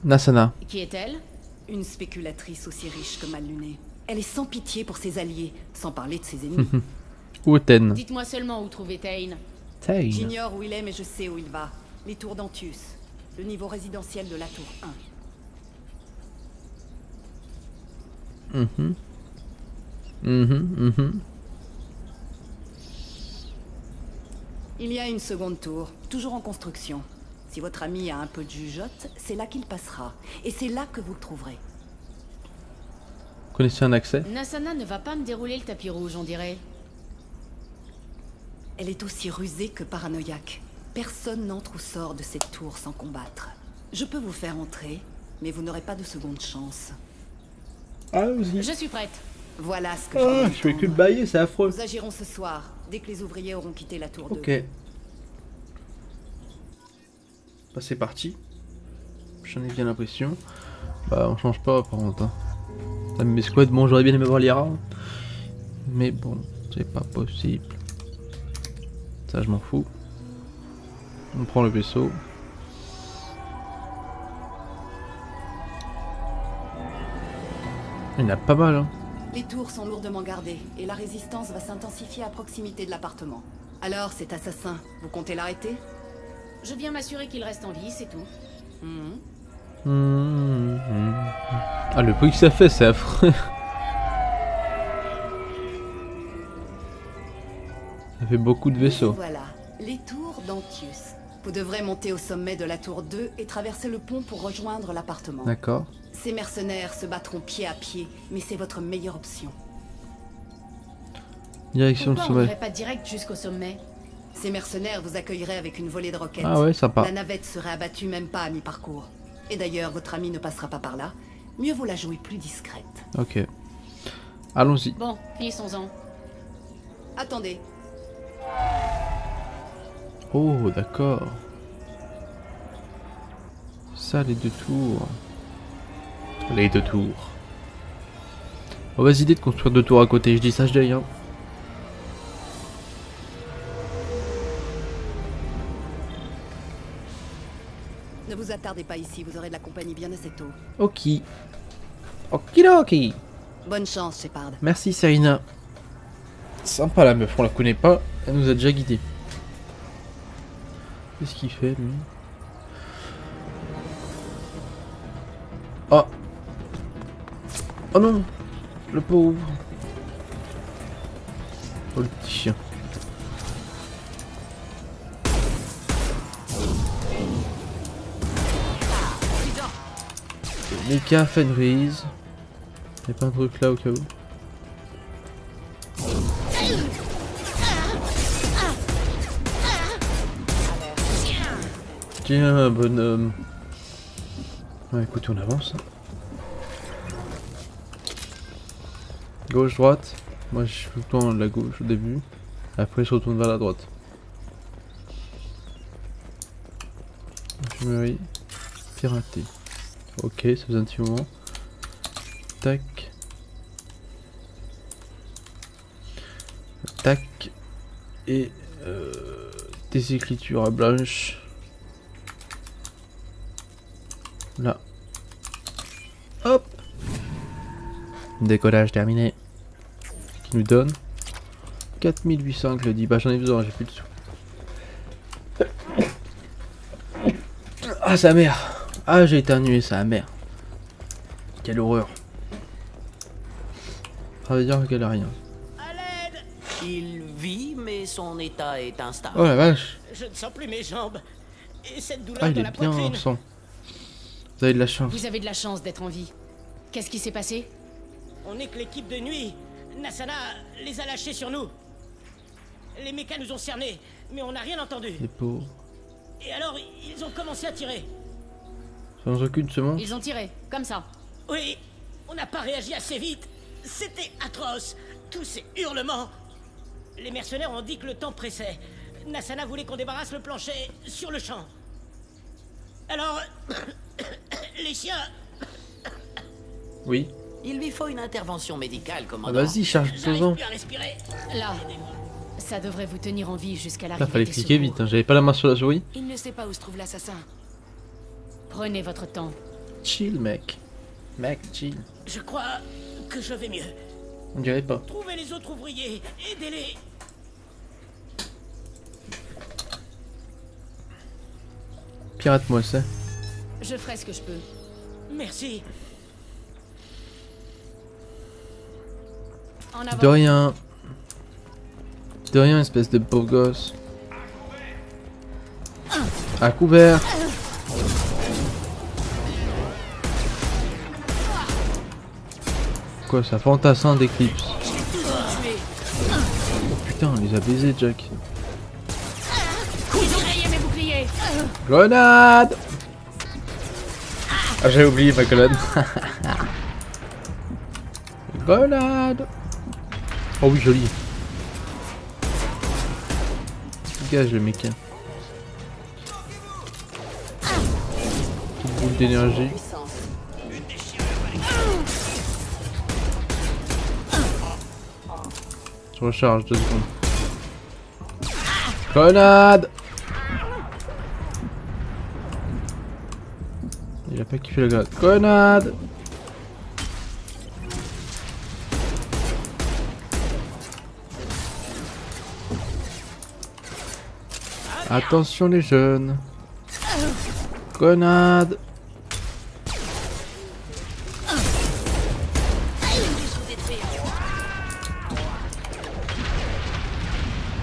Nassana. Qui est-elle? Une spéculatrice aussi riche que mal lunée. Elle est sans pitié pour ses alliés, sans parler de ses ennemis. Outen. Dites-moi seulement où trouver Tain. Tain. J'ignore où il est, mais je sais où il va. Les tours d'Antius. Le niveau résidentiel de la tour 1. Il y a une seconde tour, toujours en construction. Si votre ami a un peu de jugeote, c'est là qu'il passera. Et c'est là que vous le trouverez. Vous connaissez un accès? Nassana ne va pas me dérouler le tapis rouge, on dirait. Elle est aussi rusée que paranoïaque. Personne n'entre ou sort de cette tour sans combattre. Je peux vous faire entrer, mais vous n'aurez pas de seconde chance. Ah, aussi. Je suis prête. Voilà ce que je je fais que le bailler, c'est affreux. Nous agirons ce soir, dès que les ouvriers auront quitté la tour 2. Ok. Bah c'est parti. J'en ai bien l'impression. Bah on change pas par contre. Ça me met squad. Bon, j'aurais bien aimé voir Liara. Mais bon, c'est pas possible. Ça je m'en fous. On prend le vaisseau. Il y en a pas mal hein. Les tours sont lourdement gardées et la résistance va s'intensifier à proximité de l'appartement. Alors cet assassin, vous comptez l'arrêter? Je viens m'assurer qu'il reste en vie, c'est tout. Ah le bruit que ça fait, c'est affreux. Ça fait beaucoup de vaisseaux. Voilà, les tours d'Antius. Vous devrez monter au sommet de la tour 2 et traverser le pont pour rejoindre l'appartement. D'accord. Ces mercenaires se battront pied à pied, mais c'est votre meilleure option. Direction Pourquoi de on sommet. n'irait pas direct jusqu'au sommet? Ces mercenaires vous accueilleraient avec une volée de roquettes. Ah ouais, sympa. La navette serait abattue même pas à mi-parcours. Et d'ailleurs, votre ami ne passera pas par là. Mieux vaut la jouer plus discrète. Ok. Allons-y. Bon, finissons-en. Attendez. Oh, d'accord. Ça, les 2 tours. Les 2 tours. Mauvaise idée de construire 2 tours à côté, je dis ça, je dis rien. Ne vous attardez pas ici, vous aurez de la compagnie bien assez tôt. Ok. Okidoki. Bonne chance, Shepard. Merci, Serena. Sympa la meuf, on la connaît pas, elle nous a déjà guidés. Qu'est-ce qu'il fait, lui? Oh. Oh non. Le pauvre. Oh, le petit chien. Mika Fenris. Y'a pas un truc là au cas où. Tiens, bonhomme. Ouais, écoute, on avance. Gauche, droite. Moi, je suis tout le temps de la gauche au début. Après, je retourne vers la droite. Infirmerie. Pirater. Ok, ça faisait un petit moment. Tac. Tac. Et des écritures à blanche. Là. Hop. Décollage terminé. Qui nous donne 4800 que le dit. Bah j'en ai besoin, j'ai plus de sous. Ah sa mère. Ah j'ai éternué sa mère. Quelle horreur. Travailleur galérien. Il vit, mais son état est instable. Oh la vache. Je ne sens plus mes jambes. Et cette douleur Ah il dans est la bien poitrine. en sang. Vous avez de la chance. Vous avez de la chance d'être en vie. Qu'est-ce qui s'est passé? On est que l'équipe de nuit. Nassana les a lâchés sur nous. Les mécas nous ont cernés, mais on n'a rien entendu. Les pauvres. Et alors, ils ont commencé à tirer. Sans aucune semence. Ils ont tiré, comme ça. Oui, on n'a pas réagi assez vite. C'était atroce. Tous ces hurlements. Les mercenaires ont dit que le temps pressait. Nassana voulait qu'on débarrasse le plancher sur le champ. Alors, les chiens... Oui. Il lui faut une intervention médicale, Ah commandant. vas-y, charge-toi-en. Là, ça devrait vous tenir en vie jusqu'à Là l'arrivée fallait des cliquer secours. vite, hein. J'avais pas la main sur la souris. Il ne sait pas où se trouve l'assassin. Prenez votre temps. Chill mec. Mec, chill. Je crois que je vais mieux. On dirait pas. Trouvez les autres ouvriers. Aidez-les. Pirate-moi ça. Je ferai ce que je peux. Merci. En avant. De rien. De rien, espèce de beau gosse. À couvert. Quoi, ça fantassin d'éclipse. Oh putain, on les a baisés, Jack. Ils ont rayé mes boucliers. Grenade. Ah, j'avais oublié ma colonne. Grenade. Oh oui, joli. Dégage le méca. Petite boule d'énergie. Je recharge 2 secondes. Grenade. Il a pas kiffé la grenade. Grenade. Attention les jeunes. Grenade.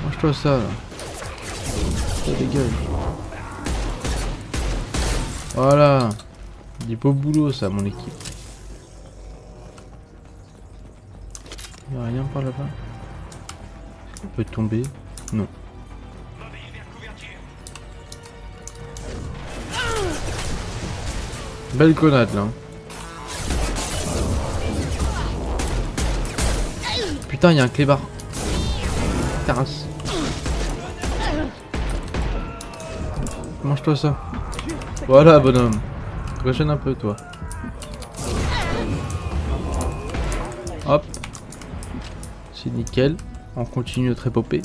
Mange-toi ça là. Ça dégage. Voilà. Du beau boulot ça mon équipe. Y'a rien par là-bas. On peut tomber. Non. Belle grenade là. Putain, il y a un clébard. Terrasse. Mange-toi ça. Voilà, bonhomme. Régène un peu, toi. Hop. C'est nickel. On continue notre épopée.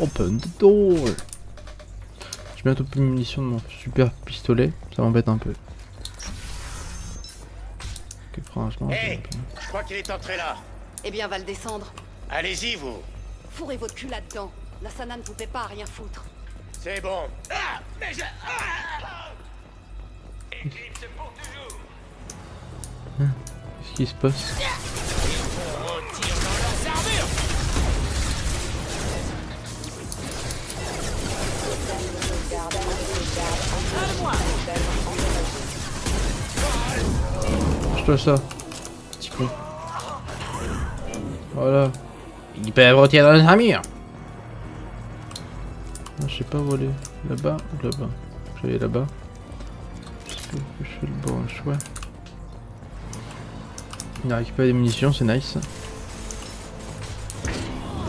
Open the door. J'ai bientôt plus de munitions de mon super pistolet. Ça m'embête un peu. Que franchement. Hey, je crois qu'il est entré là. Eh bien, va le descendre. Allez-y, vous. Fourrez votre cul là-dedans. La Sana ne vous paie pas à rien foutre. C'est bon. Ah, mais je... Éclipse pour toujours. Qu'est-ce qui se passe? On tire dans leurs armures. Lâche-toi ça, petit con. Voilà. Ils peuvent retirer dans les armures. Je sais pas où aller. Là-bas ou là-bas? Je vais aller là-bas. Est-ce que je fais le bon choix? Il a récupéré des munitions, c'est nice.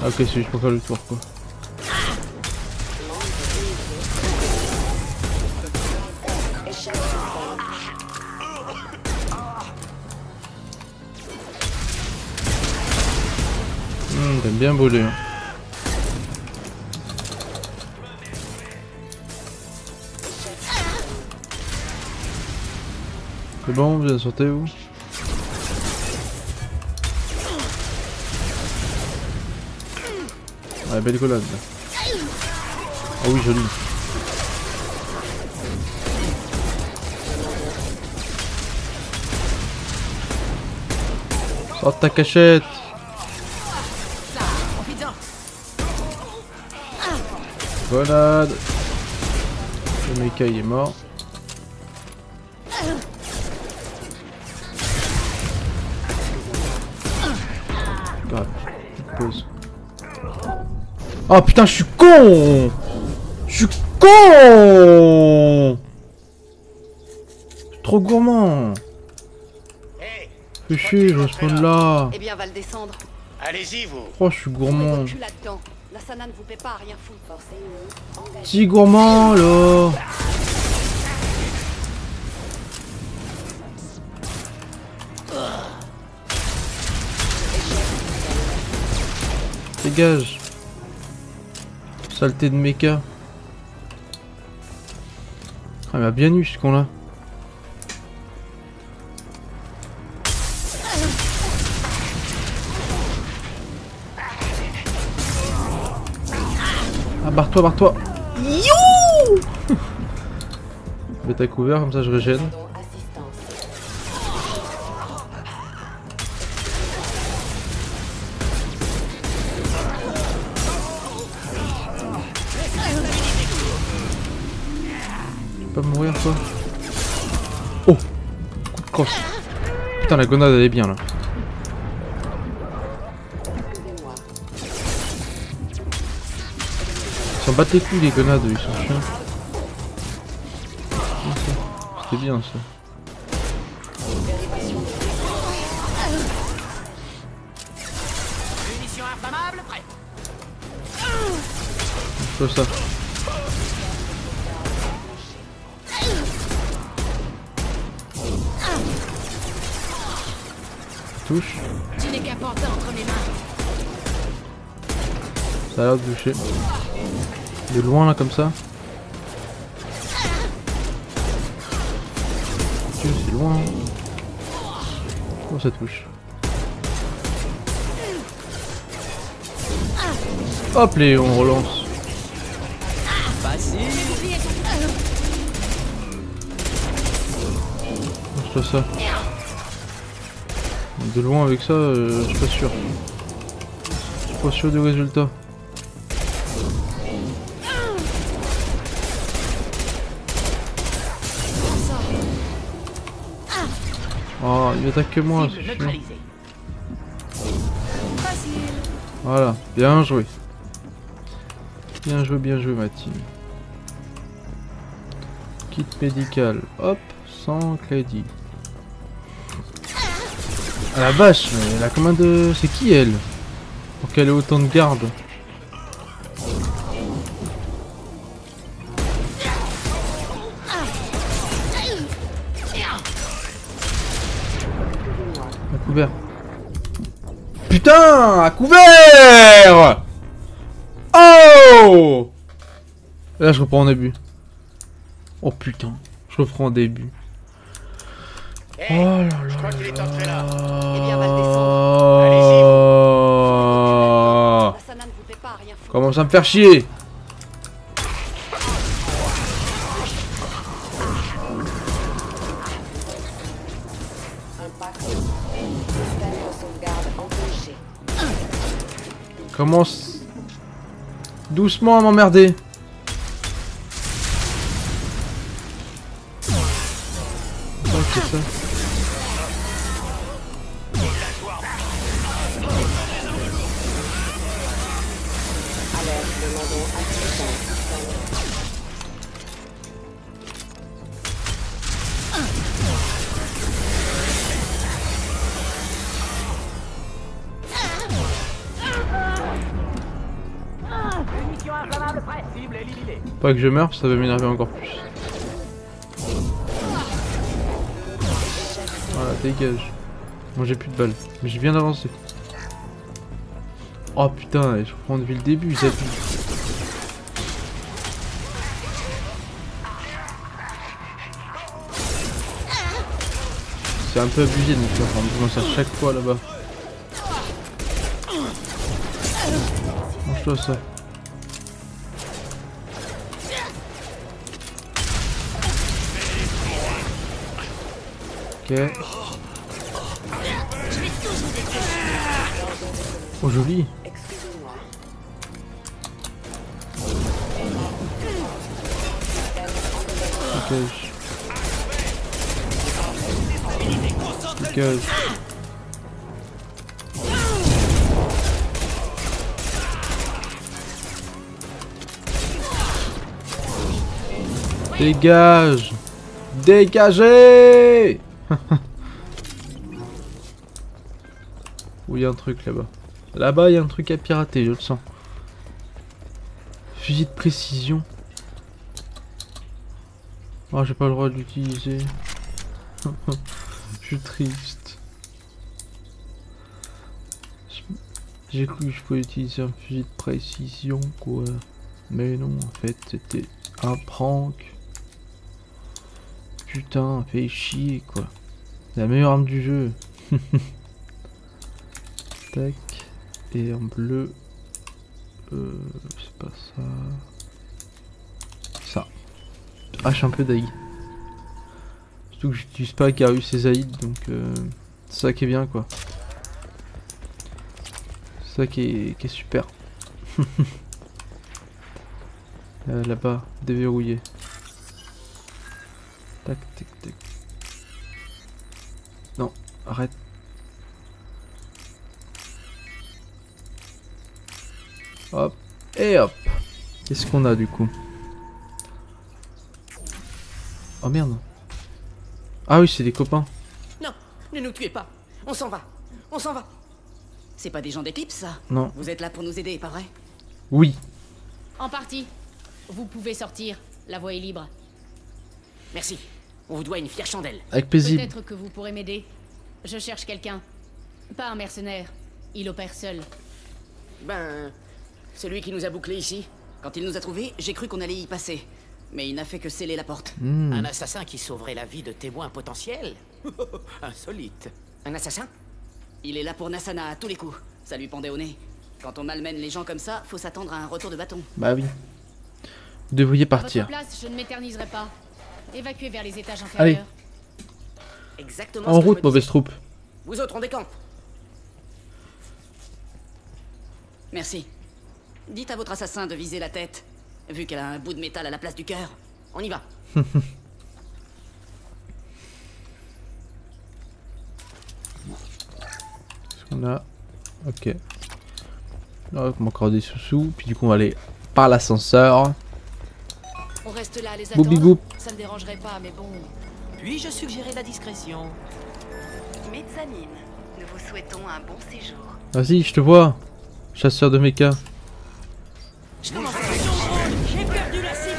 Ah, ok, c'est juste pour faire le tour quoi. T'aimes bien brûler. Hein. C'est bon, vous avez sauté où? Ouais, belle collade là. Oh oui, joli. Sors ta cachette. Grenade. Le mecha il est mort. Grave, pause. Oh putain, je suis con. Je suis con. Trop gourmand. Fais chier, je respawn là. Eh bien, va le descendre. Allez-y, vous. Oh, je suis gourmand. La Sana ne vous paie pas à rien foutre. Petit gourmand là. Dégage. Saleté de méca. Ah, il m'a bien eu ce con là. Ah, barre-toi, barre-toi. You. Mets à couvert, comme ça je régène. Tu peux pas mourir toi. Oh, coup de crosse. Putain, la grenade elle est bien là. Ils s'en battent les couilles les grenades, ils sont chiants. C'était bien ça. Munitions inflammables prêtes. C'est ça. Touche. Tu n'es qu'à porter entre mes mains. Ça a l'air de toucher. De loin là comme ça. C'est loin. Oh ça touche. Hop les on relance. Lâche-toi ça. De loin avec ça, je suis pas sûr. Je suis pas sûr du résultat. Oh, il m'attaque que moi. Cible neutralisée. Voilà, bien joué. Bien joué ma team. Kit médical, hop, sans crédit. Ah la vache, mais elle a combien de... C'est qui elle? Pour qu'elle ait autant de garde. À couvert. Putain, à couvert! Oh! Là je reprends en début. Oh putain, je reprends en début. Hey, oh là là. Je crois qu'il est entré là. Eh bien, on va le descendre. Allez-y. Commence à me faire chier. Commence doucement à m'emmerder. Oh, c'est ça. Pas que je meure, ça va m'énerver encore plus. Voilà, dégage. Moi j'ai plus de balles, mais j'ai bien avancé. Oh putain, je reprends depuis le début, ça pue. C'est un peu abusé donc on commence à chaque fois là-bas. Mange-toi ça. Ok. Oh joli. Dégage. Dégage. Dégage. Dégagez. Où il y a un truc là-bas. Là-bas il y a un truc à pirater, je le sens. Fusil de précision. Oh, j'ai pas le droit de l'utiliser. Je suis triste. J'ai cru que je pouvais utiliser un fusil de précision quoi. Mais non, en fait c'était un prank. Putain, fait chier quoi. C'est la meilleure arme du jeu. Tac. Et en bleu. C'est pas ça. Ça. Ah, je suis un peu dague. Surtout que j'utilise pas Garus et Zaïd, donc c'est ça qui est bien quoi. C'est ça qui est super. Là-bas, déverrouillé. Tac, tac, tac. Non, arrête. Hop, et hop. Qu'est-ce qu'on a du coup? Oh merde. Ah oui, c'est des copains. Non, ne nous tuez pas. On s'en va. On s'en va. C'est pas des gens d'Eclipse, ça? Non. Vous êtes là pour nous aider, pas vrai? Oui. En partie. Vous pouvez sortir. La voie est libre. Merci. On vous doit une fière chandelle. Avec plaisir. Peut-être que vous pourrez m'aider. Je cherche quelqu'un. Pas un mercenaire. Il opère seul. Ben... celui qui nous a bouclés ici. Quand il nous a trouvés, j'ai cru qu'on allait y passer. Mais il n'a fait que sceller la porte. Un assassin qui sauverait la vie de témoins potentiels? Insolite. Un assassin? Il est là pour Nassana à tous les coups. Ça lui pendait au nez. Quand on malmène les gens comme ça, faut s'attendre à un retour de bâton. Bah oui. Vous devriez À partir. votre place, je ne m'éterniserai pas. Évacuez vers les étages Allez. inférieurs. Exactement. En route, mauvaise troupe. Vous autres, on décampe. Merci. Dites à votre assassin de viser la tête, vu qu'elle a un bout de métal à la place du cœur. On y va. Là. Ok. Là, on va encore des sous-sous. Puis du coup, on va aller par l'ascenseur. On reste là à les Boubi attendre. boub. Ça me dérangerait pas, mais bon. Puis-je suggérer la discrétion? Mezzanine, nous vous souhaitons un bon séjour. Vas-y, je te vois. Chasseur de méca. J'ai perdu la cible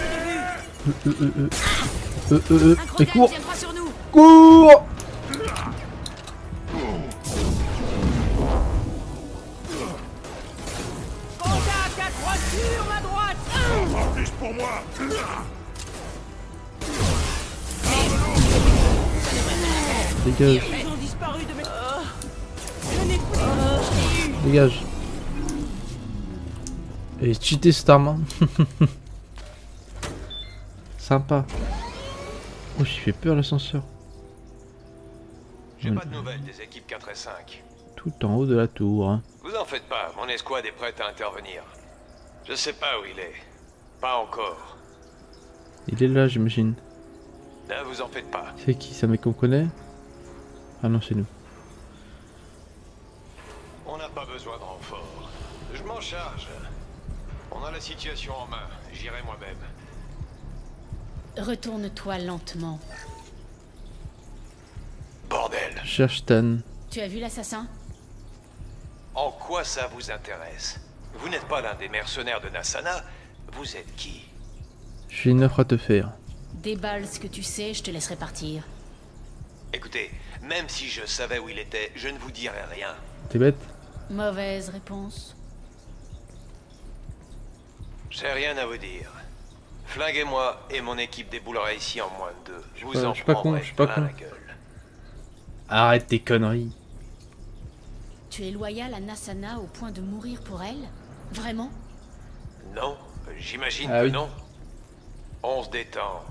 de vue. Et cours. Viendra sur nous. Cours. Contact à 3 sur ma droite. En plus pour moi. Dégage. Ils ont disparu de mes... Dégage. Et cheaté cette arme. Hein. Sympa. Oh, j'ai fait peur l'ascenseur. J'ai pas de nouvelles des équipes 4 et 5. Tout en haut de la tour. Hein. Vous en faites pas, mon escouade est prête à intervenir. Je sais pas où il est. Pas encore. Il est là, j'imagine. Ne vous en faites pas. C'est qui? C'est un mec qu'on connaît? Ah non, c'est nous. On n'a pas besoin de renfort. Je m'en charge. On a la situation en main. J'irai moi-même. Retourne-toi lentement. Bordel. Cherche Tan. Tu as vu l'assassin? En quoi ça vous intéresse? Vous n'êtes pas l'un des mercenaires de Nassana. Vous êtes qui? J'ai une offre à te faire. Déballe ce que tu sais, je te laisserai partir. Écoutez, même si je savais où il était, je ne vous dirai rien. T'es bête? Mauvaise réponse. J'ai rien à vous dire. Flinguez-moi et mon équipe déboulera ici en moins de 2. Vous en Je suis pas con, prendrez je suis pas plein con. la gueule. Arrête tes conneries. Tu es loyal à Nassana au point de mourir pour elle? Vraiment? Non, j'imagine Ah que oui. non. On se détend.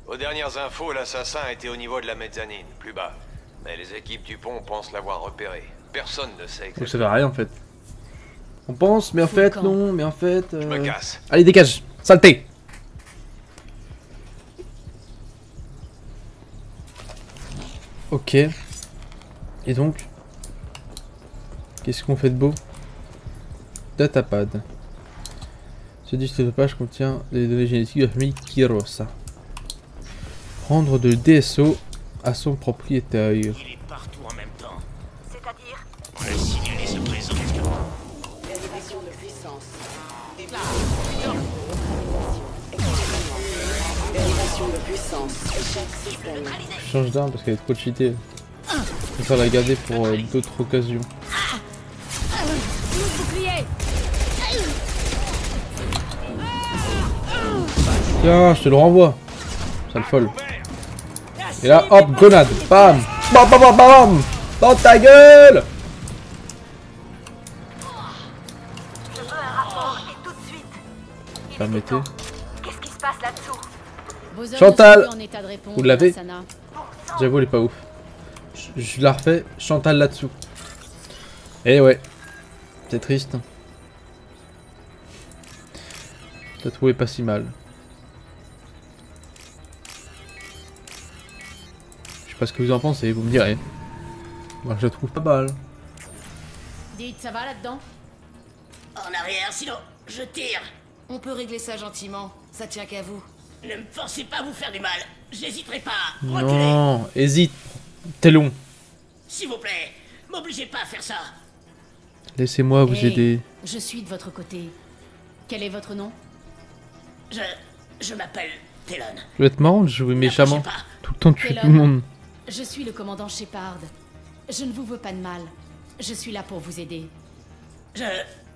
Aux dernières infos, l'assassin était au niveau de la mezzanine, plus bas. Mais les équipes du pont pensent l'avoir repéré. Personne ne sait Vous exactement. savez rien en fait. On pense, mais en fait non, mais en fait... Je me casse. Allez, dégage. Saleté. Ok. Et donc, qu'est-ce qu'on fait de beau? Datapad. Ce disque de page contient les données génétiques de la famille Kirosa. Rendre de DSO à son propriétaire. Il est partout en même temps. C'est-à-dire? Le signaler se présente. Élévation de puissance. Élévation de puissance. Échec système. Je change d'arme parce qu'elle est trop cheatée. Je préfère la garder pour d'autres occasions. Bouclier! Tiens, je te le renvoie. Sale folle. Et là, hop, grenade. Bam. Bam, bam, bam, bam. Dans ta gueule. Je veux un rapport et tout de suite. Permettez. Qu'est-ce qui se passe là-dessous? Vos hommes Chantal. ne sont plus en état de répondre, Vous l'avez? Nassana. J'avoue, elle est pas ouf. Je la refais. Chantal là-dessous. Eh ouais. C'est triste. Je la trouvais pas si mal. Je sais pas ce que vous en pensez, vous me direz. Moi, je la trouve pas mal. Dites, ça va là-dedans? En arrière, sinon je tire. On peut régler ça gentiment. Ça tient qu'à vous. Ne me forcez pas à vous faire du mal. J'hésiterai pas. Reculez. Non, hésite. T'es long. S'il vous plaît, m'obligez pas à faire ça. Laissez-moi vous Hey, aider. Je suis de votre côté. Quel est votre nom? Je m'appelle Talon. Je vais être marrant de jouer méchamment. Tout le temps tuer tout le Talon. monde. Je suis le commandant Shepard. Je ne vous veux pas de mal. Je suis là pour vous aider.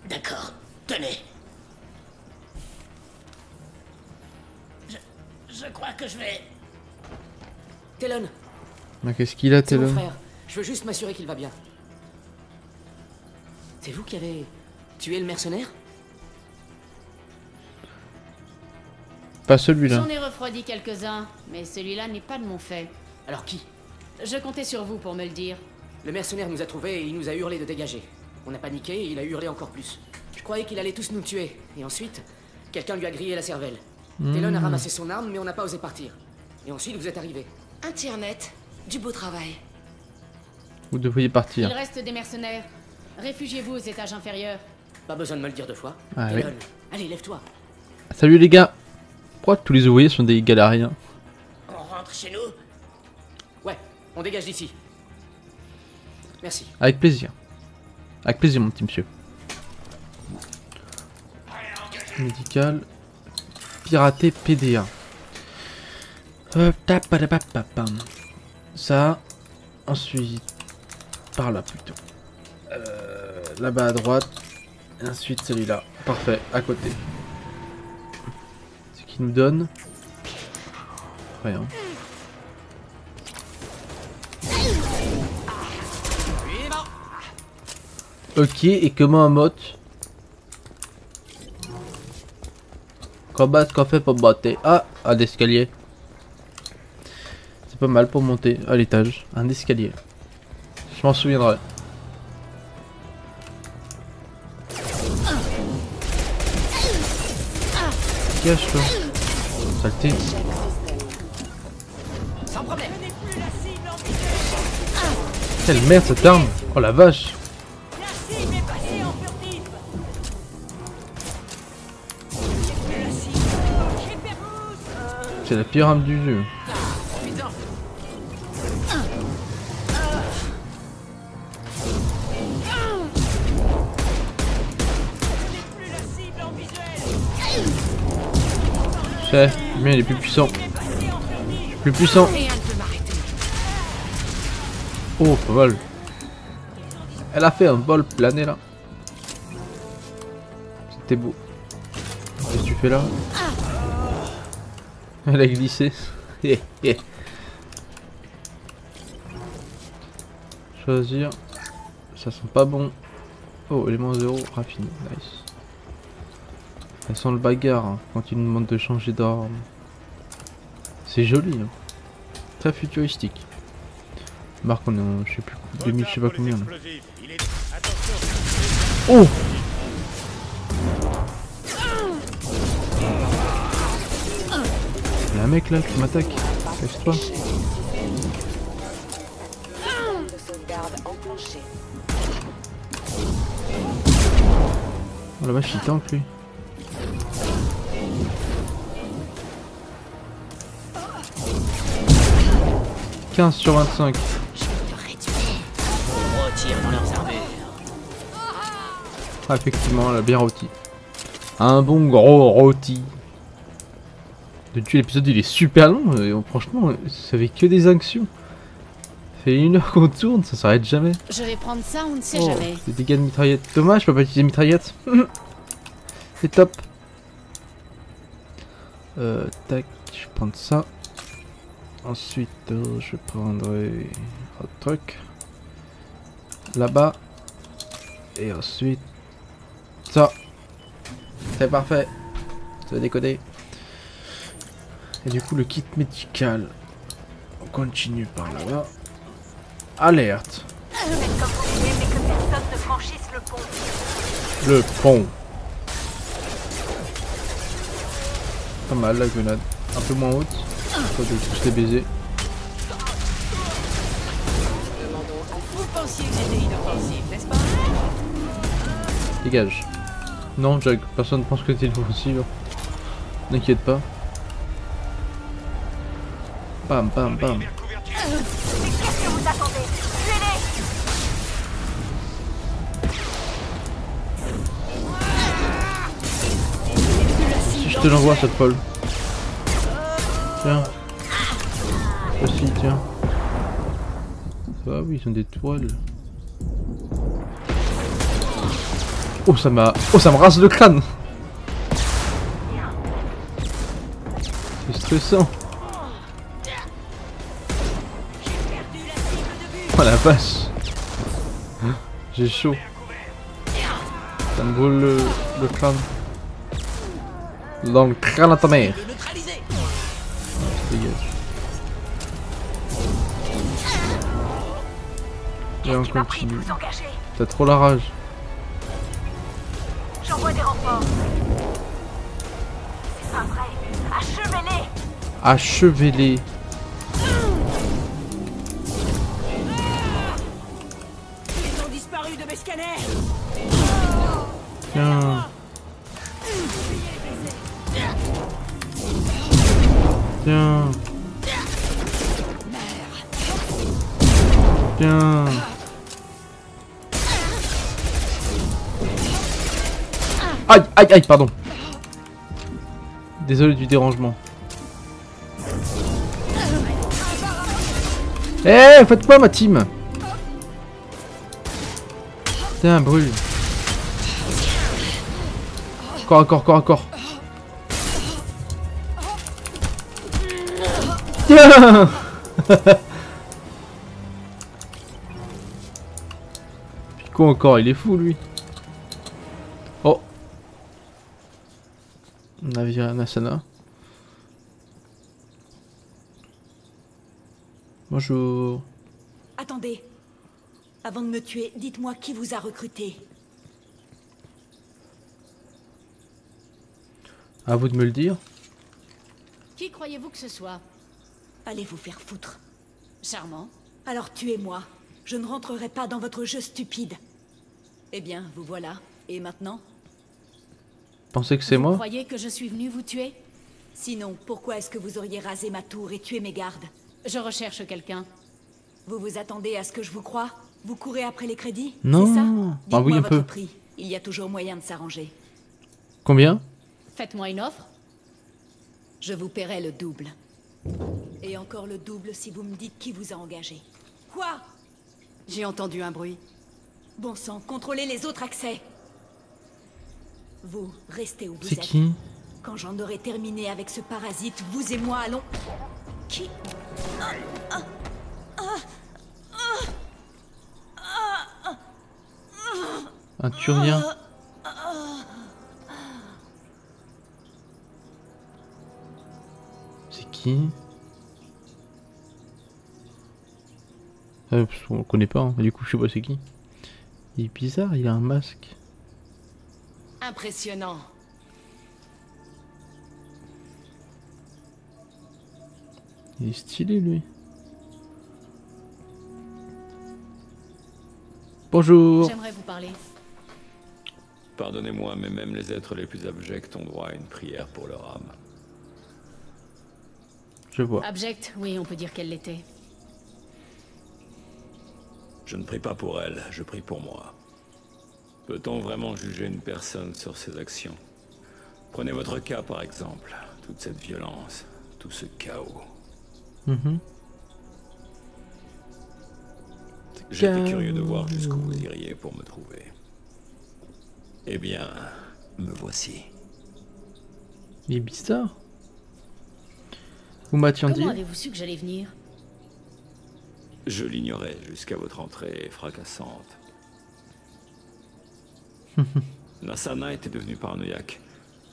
D'accord. Tenez. Je crois que je vais... Talon, Mais qu'est-ce qu'il a, c'est mon Talon? frère. Je veux juste m'assurer qu'il va bien. C'est vous qui avez tué le mercenaire? Pas celui-là. J'en ai refroidi quelques-uns, mais celui-là n'est pas de mon fait. Alors qui? Je comptais sur vous pour me le dire. Le mercenaire nous a trouvés et il nous a hurlé de dégager. On a paniqué et il a hurlé encore plus. Je croyais qu'il allait tous nous tuer. Et ensuite, quelqu'un lui a grillé la cervelle. Talon a ramassé son arme, mais on n'a pas osé partir. Et ensuite, vous êtes arrivés. Un tir net. Du beau travail. Vous devriez Il partir. reste des mercenaires. Réfugiez-vous aux étages inférieurs. Pas besoin de me le dire 2 fois. Ah, oui. Allez, lève-toi. Salut les gars. Pourquoi tous les ouvriers sont des galériens? On rentre chez nous? Ouais, on dégage d'ici. Merci. Avec plaisir. Avec plaisir mon petit monsieur. Médical. Pirater PDA. Ça. Ensuite. Par là plutôt. Là-bas à droite. Et ensuite celui-là. Parfait, à côté. Ce qui nous donne. Rien. Ok, et comment un mot? Combat, ce qu'on fait pour monter. Ah, un escalier. C'est pas mal pour monter à l'étage. Un escalier. Je m'en souviendrai. Cache-toi. Saleté. Quelle merde cette arme. Oh la vache. C'est la pire arme du jeu. Chef, mais il est plus puissant. Plus puissant. Oh, pas mal. Elle a fait un vol plané là. C'était beau. Qu'est-ce que tu fais là? Elle a glissé. Choisir. Ça sent pas bon. Oh, élément 0, raffiné. Nice. Ça sent le bagarre hein, quand il nous demande de changer d'arme. C'est joli. Hein. Très futuristique. Marc, on est en, je sais plus, 2000, je sais pas combien là. Oh! Il y a un mec là qui m'attaque. Cache-toi. Oh la vache, il tank lui. « 15 sur 25. » Ah, effectivement, elle a bien rôti. Un bon gros rôti. Depuis l'épisode, il est super long. Et franchement, ça fait que des actions. Ça fait 1 heure qu'on tourne, ça s'arrête jamais. Je vais prendre ça, on ne sait Oh, jamais. des dégâts de mitraillette. Dommage, je peux pas utiliser mitraillette. C'est top. Tac, je vais prendre ça. Ensuite, je prendrai un truc là-bas. Et ensuite, ça. C'est parfait. Ça va décoder. Et du coup, le kit médical. On continue par là-bas. Alerte. Le pont. Pas mal la grenade. Un peu moins haute. Pas de tous les baisers. Vous pensiez que j'étais inoffensif, n'est-ce pas? Dégage. Non, Jack, personne ne pense que t'es inoffensif. N'inquiète pas. Bam, bam, bam. Qu'est-ce que vous attendez? Tuez-les! Si je te l'envoie cette folle. Tiens. Aussi, tiens. Ah oui, ils ont des toiles. Oh, ça m'a... Oh, ça me rase le crâne. C'est stressant. Oh la vache. J'ai chaud. Ça me brûle le crâne. Dans le crâne à ta mère. Dégage. Et on continue. T'as trop la rage. J'envoie des renforts. C'est pas vrai. Achevez-les. Achevez-les. Ils ont disparu de mes scanners. Tiens. Tiens. Tiens. Aïe, aïe, aïe, pardon. Désolé du dérangement. Eh, faites quoi ma team? Tiens, brûle. Corps. Tiens. Puis quoi encore? Il est fou lui. Oh. On a viré un Asana. Bonjour. Attendez. Avant de me tuer, dites-moi qui vous a recruté. À vous de me le dire. Qui croyez-vous que ce soit? Allez vous faire foutre. Charmant. Alors tuez-moi. Je ne rentrerai pas dans votre jeu stupide. Eh bien, vous voilà. Et maintenant? Pensez que c'est moi? Vous croyez que je suis venu vous tuer? Sinon, pourquoi est-ce que vous auriez rasé ma tour et tué mes gardes? Je recherche quelqu'un. Vous vous attendez à ce que je vous croie? Vous courez après les crédits? Non. C'est ça? Ah oui, un Dites-moi peu. votre prix. Il y a toujours moyen de s'arranger. Combien? Faites-moi une offre. Je vous paierai le double. Et encore le double si vous me dites qui vous a engagé. Quoi? J'ai entendu un bruit. Bon sang, contrôlez les autres accès. Vous, restez où vous êtes. C'est qui? Quand j'en aurai terminé avec ce parasite, vous et moi allons... Qui? Un Turien. C'est qui? On le connaît pas, hein. Du coup je sais pas c'est qui. Il est bizarre, il a un masque. Impressionnant. Il est stylé lui. Bonjour. J'aimerais vous parler. Pardonnez-moi, mais même les êtres les plus abjects ont droit à une prière pour leur âme. Je vois. Abject, oui, on peut dire qu'elle l'était. Je ne prie pas pour elle, je prie pour moi. Peut-on vraiment juger une personne sur ses actions? Prenez votre cas par exemple. Toute cette violence, tout ce chaos. J'étais curieux de voir jusqu'où vous iriez pour me trouver. Eh bien, me voici. Il est bizarre. Vous m'attendiez dit? Comment avez-vous su que j'allais venir? Je l'ignorais jusqu'à votre entrée fracassante. Nassana était devenue paranoïaque.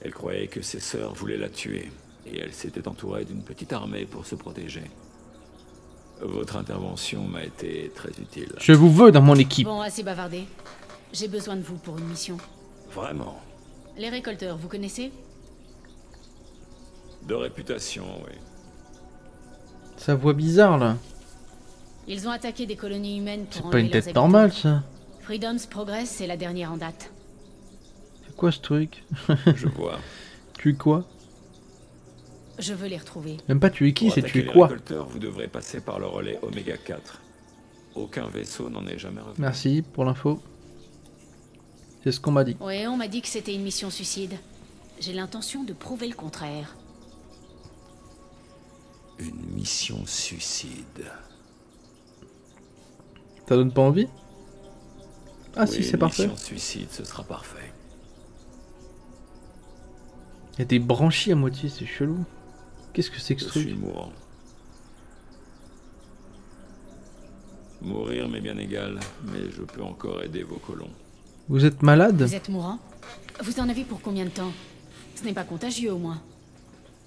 Elle croyait que ses sœurs voulaient la tuer, et elle s'était entourée d'une petite armée pour se protéger. Votre intervention m'a été très utile. Je vous veux dans mon équipe. Bon, assez bavardé. J'ai besoin de vous pour une mission. Vraiment? Les récolteurs, vous connaissez? De réputation, oui. Sa voix bizarre là. Ils ont attaqué des colonies humaines pour C'est pas enlever une leurs tête normale ça. Freedom's Progress, c'est la dernière en date. C'est quoi ce truc? Je vois. Tuer quoi? Je veux les retrouver. Même pas tuer qui, Pour c'est attaquer tuer les quoi? récolteurs, vous devrez passer par le relais Oméga 4. Aucun vaisseau n'en est jamais revenu. Merci pour l'info. C'est ce qu'on m'a dit. Ouais, on m'a dit que c'était une mission suicide. J'ai l'intention de prouver le contraire. Une mission suicide. Ça donne pas envie? Ah Oui, si, c'est parfait. Une mission suicide, ce sera parfait. Il y a des branchies à moitié, c'est chelou. Qu'est-ce que c'est que ce Je truc? suis mourant. Mourir m'est bien égal, mais je peux encore aider vos colons. Vous êtes malade? Vous êtes mourant? Vous en avez pour combien de temps? Ce n'est pas contagieux au moins.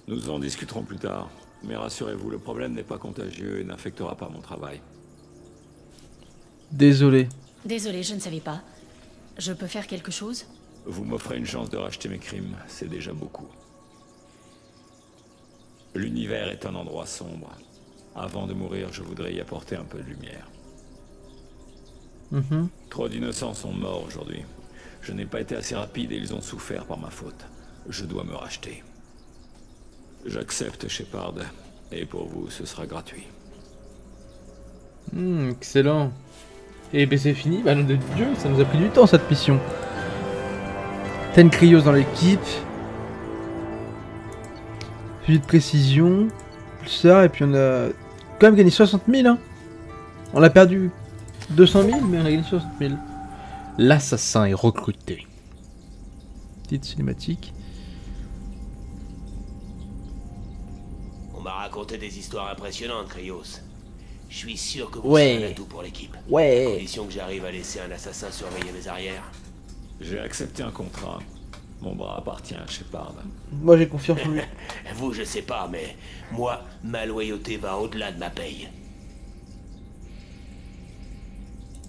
Nous en discuterons plus tard. Mais rassurez-vous, le problème n'est pas contagieux et n'affectera pas mon travail. Désolé. Désolé, je ne savais pas. Je peux faire quelque chose? Vous m'offrez une chance de racheter mes crimes, c'est déjà beaucoup. L'univers est un endroit sombre. Avant de mourir, je voudrais y apporter un peu de lumière. Trop d'innocents sont morts aujourd'hui. Je n'ai pas été assez rapide et ils ont souffert par ma faute. Je dois me racheter. J'accepte, Shepard. Et pour vous, ce sera gratuit. Excellent. Et ben c'est fini, bah de Dieu, ça nous a pris du temps cette mission. T'as une Krios dans l'équipe. Fusil de précision. Pulsar, et puis on a quand même gagné 60 000. Hein. On a perdu 200 000, mais on a gagné 60 000. L'assassin est recruté. Petite cinématique. On m'a raconté des histoires impressionnantes, Krios. Je suis sûr que vous serez un atout pour l'équipe. À condition que j'arrive à laisser un assassin surveiller mes arrières. J'ai accepté un contrat. Mon bras appartient à Shepard. Moi j'ai confiance en lui. Vous, je sais pas, mais moi, ma loyauté va au-delà de ma paye.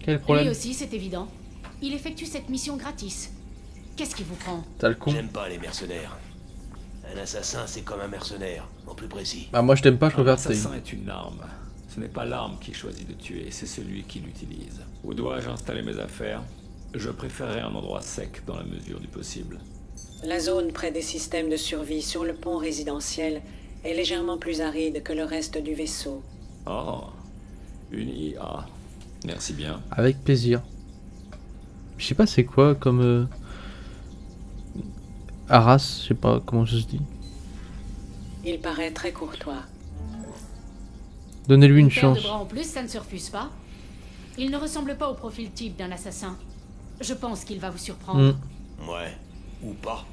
Quel problème? Lui aussi, c'est évident. Il effectue cette mission gratis. Qu'est-ce qui vous prend? T'as le con. J'aime pas les mercenaires. Un assassin, c'est comme un mercenaire, en plus précis. Bah moi je t'aime pas, je préfère Un assassin est une arme. Ce n'est pas l'arme qui choisit de tuer, c'est celui qui l'utilise. Où dois-je installer mes affaires? Je préférerais un endroit sec dans la mesure du possible. La zone près des systèmes de survie sur le pont résidentiel est légèrement plus aride que le reste du vaisseau. Oh, une IA. Merci bien. Avec plaisir. Je sais pas c'est quoi comme... Arras, je sais pas comment ça se dit. Il paraît très courtois. Donnez-lui une paire chance. de bras en plus, ça ne se refuse pas. Il ne ressemble pas au profil type d'un assassin. Je pense qu'il va vous surprendre. Ouais, ou pas.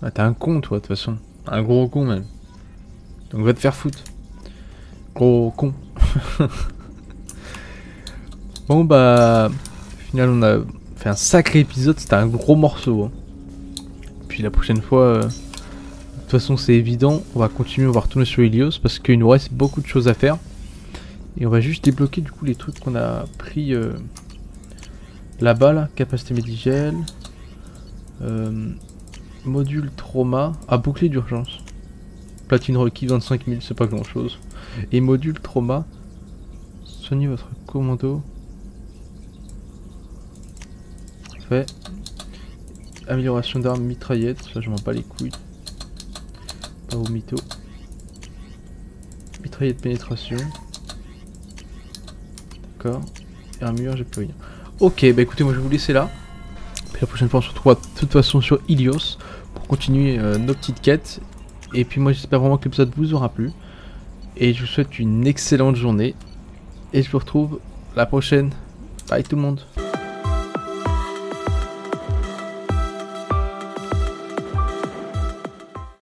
Ah, t'es un con toi de toute façon. Un gros con même. Donc va te faire foutre. Gros con. Bon bah... Au final on a fait un sacré épisode, c'était un gros morceau. Hein. Puis la prochaine fois... De toute façon c'est évident, on va continuer, on va retourner sur Ilios parce qu'il nous reste beaucoup de choses à faire. Et on va juste débloquer du coup les trucs qu'on a pris là-bas là, capacité médigel, module trauma, bouclier d'urgence, platine requis 25 000, c'est pas grand chose. Et module trauma, soignez votre commando. Fait. Amélioration d'armes mitraillette, ça je m'en bats les couilles. Pas au mytho. Mitraillette de pénétration. D'accord. Armure, j'ai plus rien. Ok, bah écoutez, moi je vais vous laisser là. Puis la prochaine fois on se retrouvera de toute façon sur Ilios pour continuer nos petites quêtes. Et puis moi j'espère vraiment que l'épisode vous aura plu. Et je vous souhaite une excellente journée. Et je vous retrouve la prochaine. Bye tout le monde.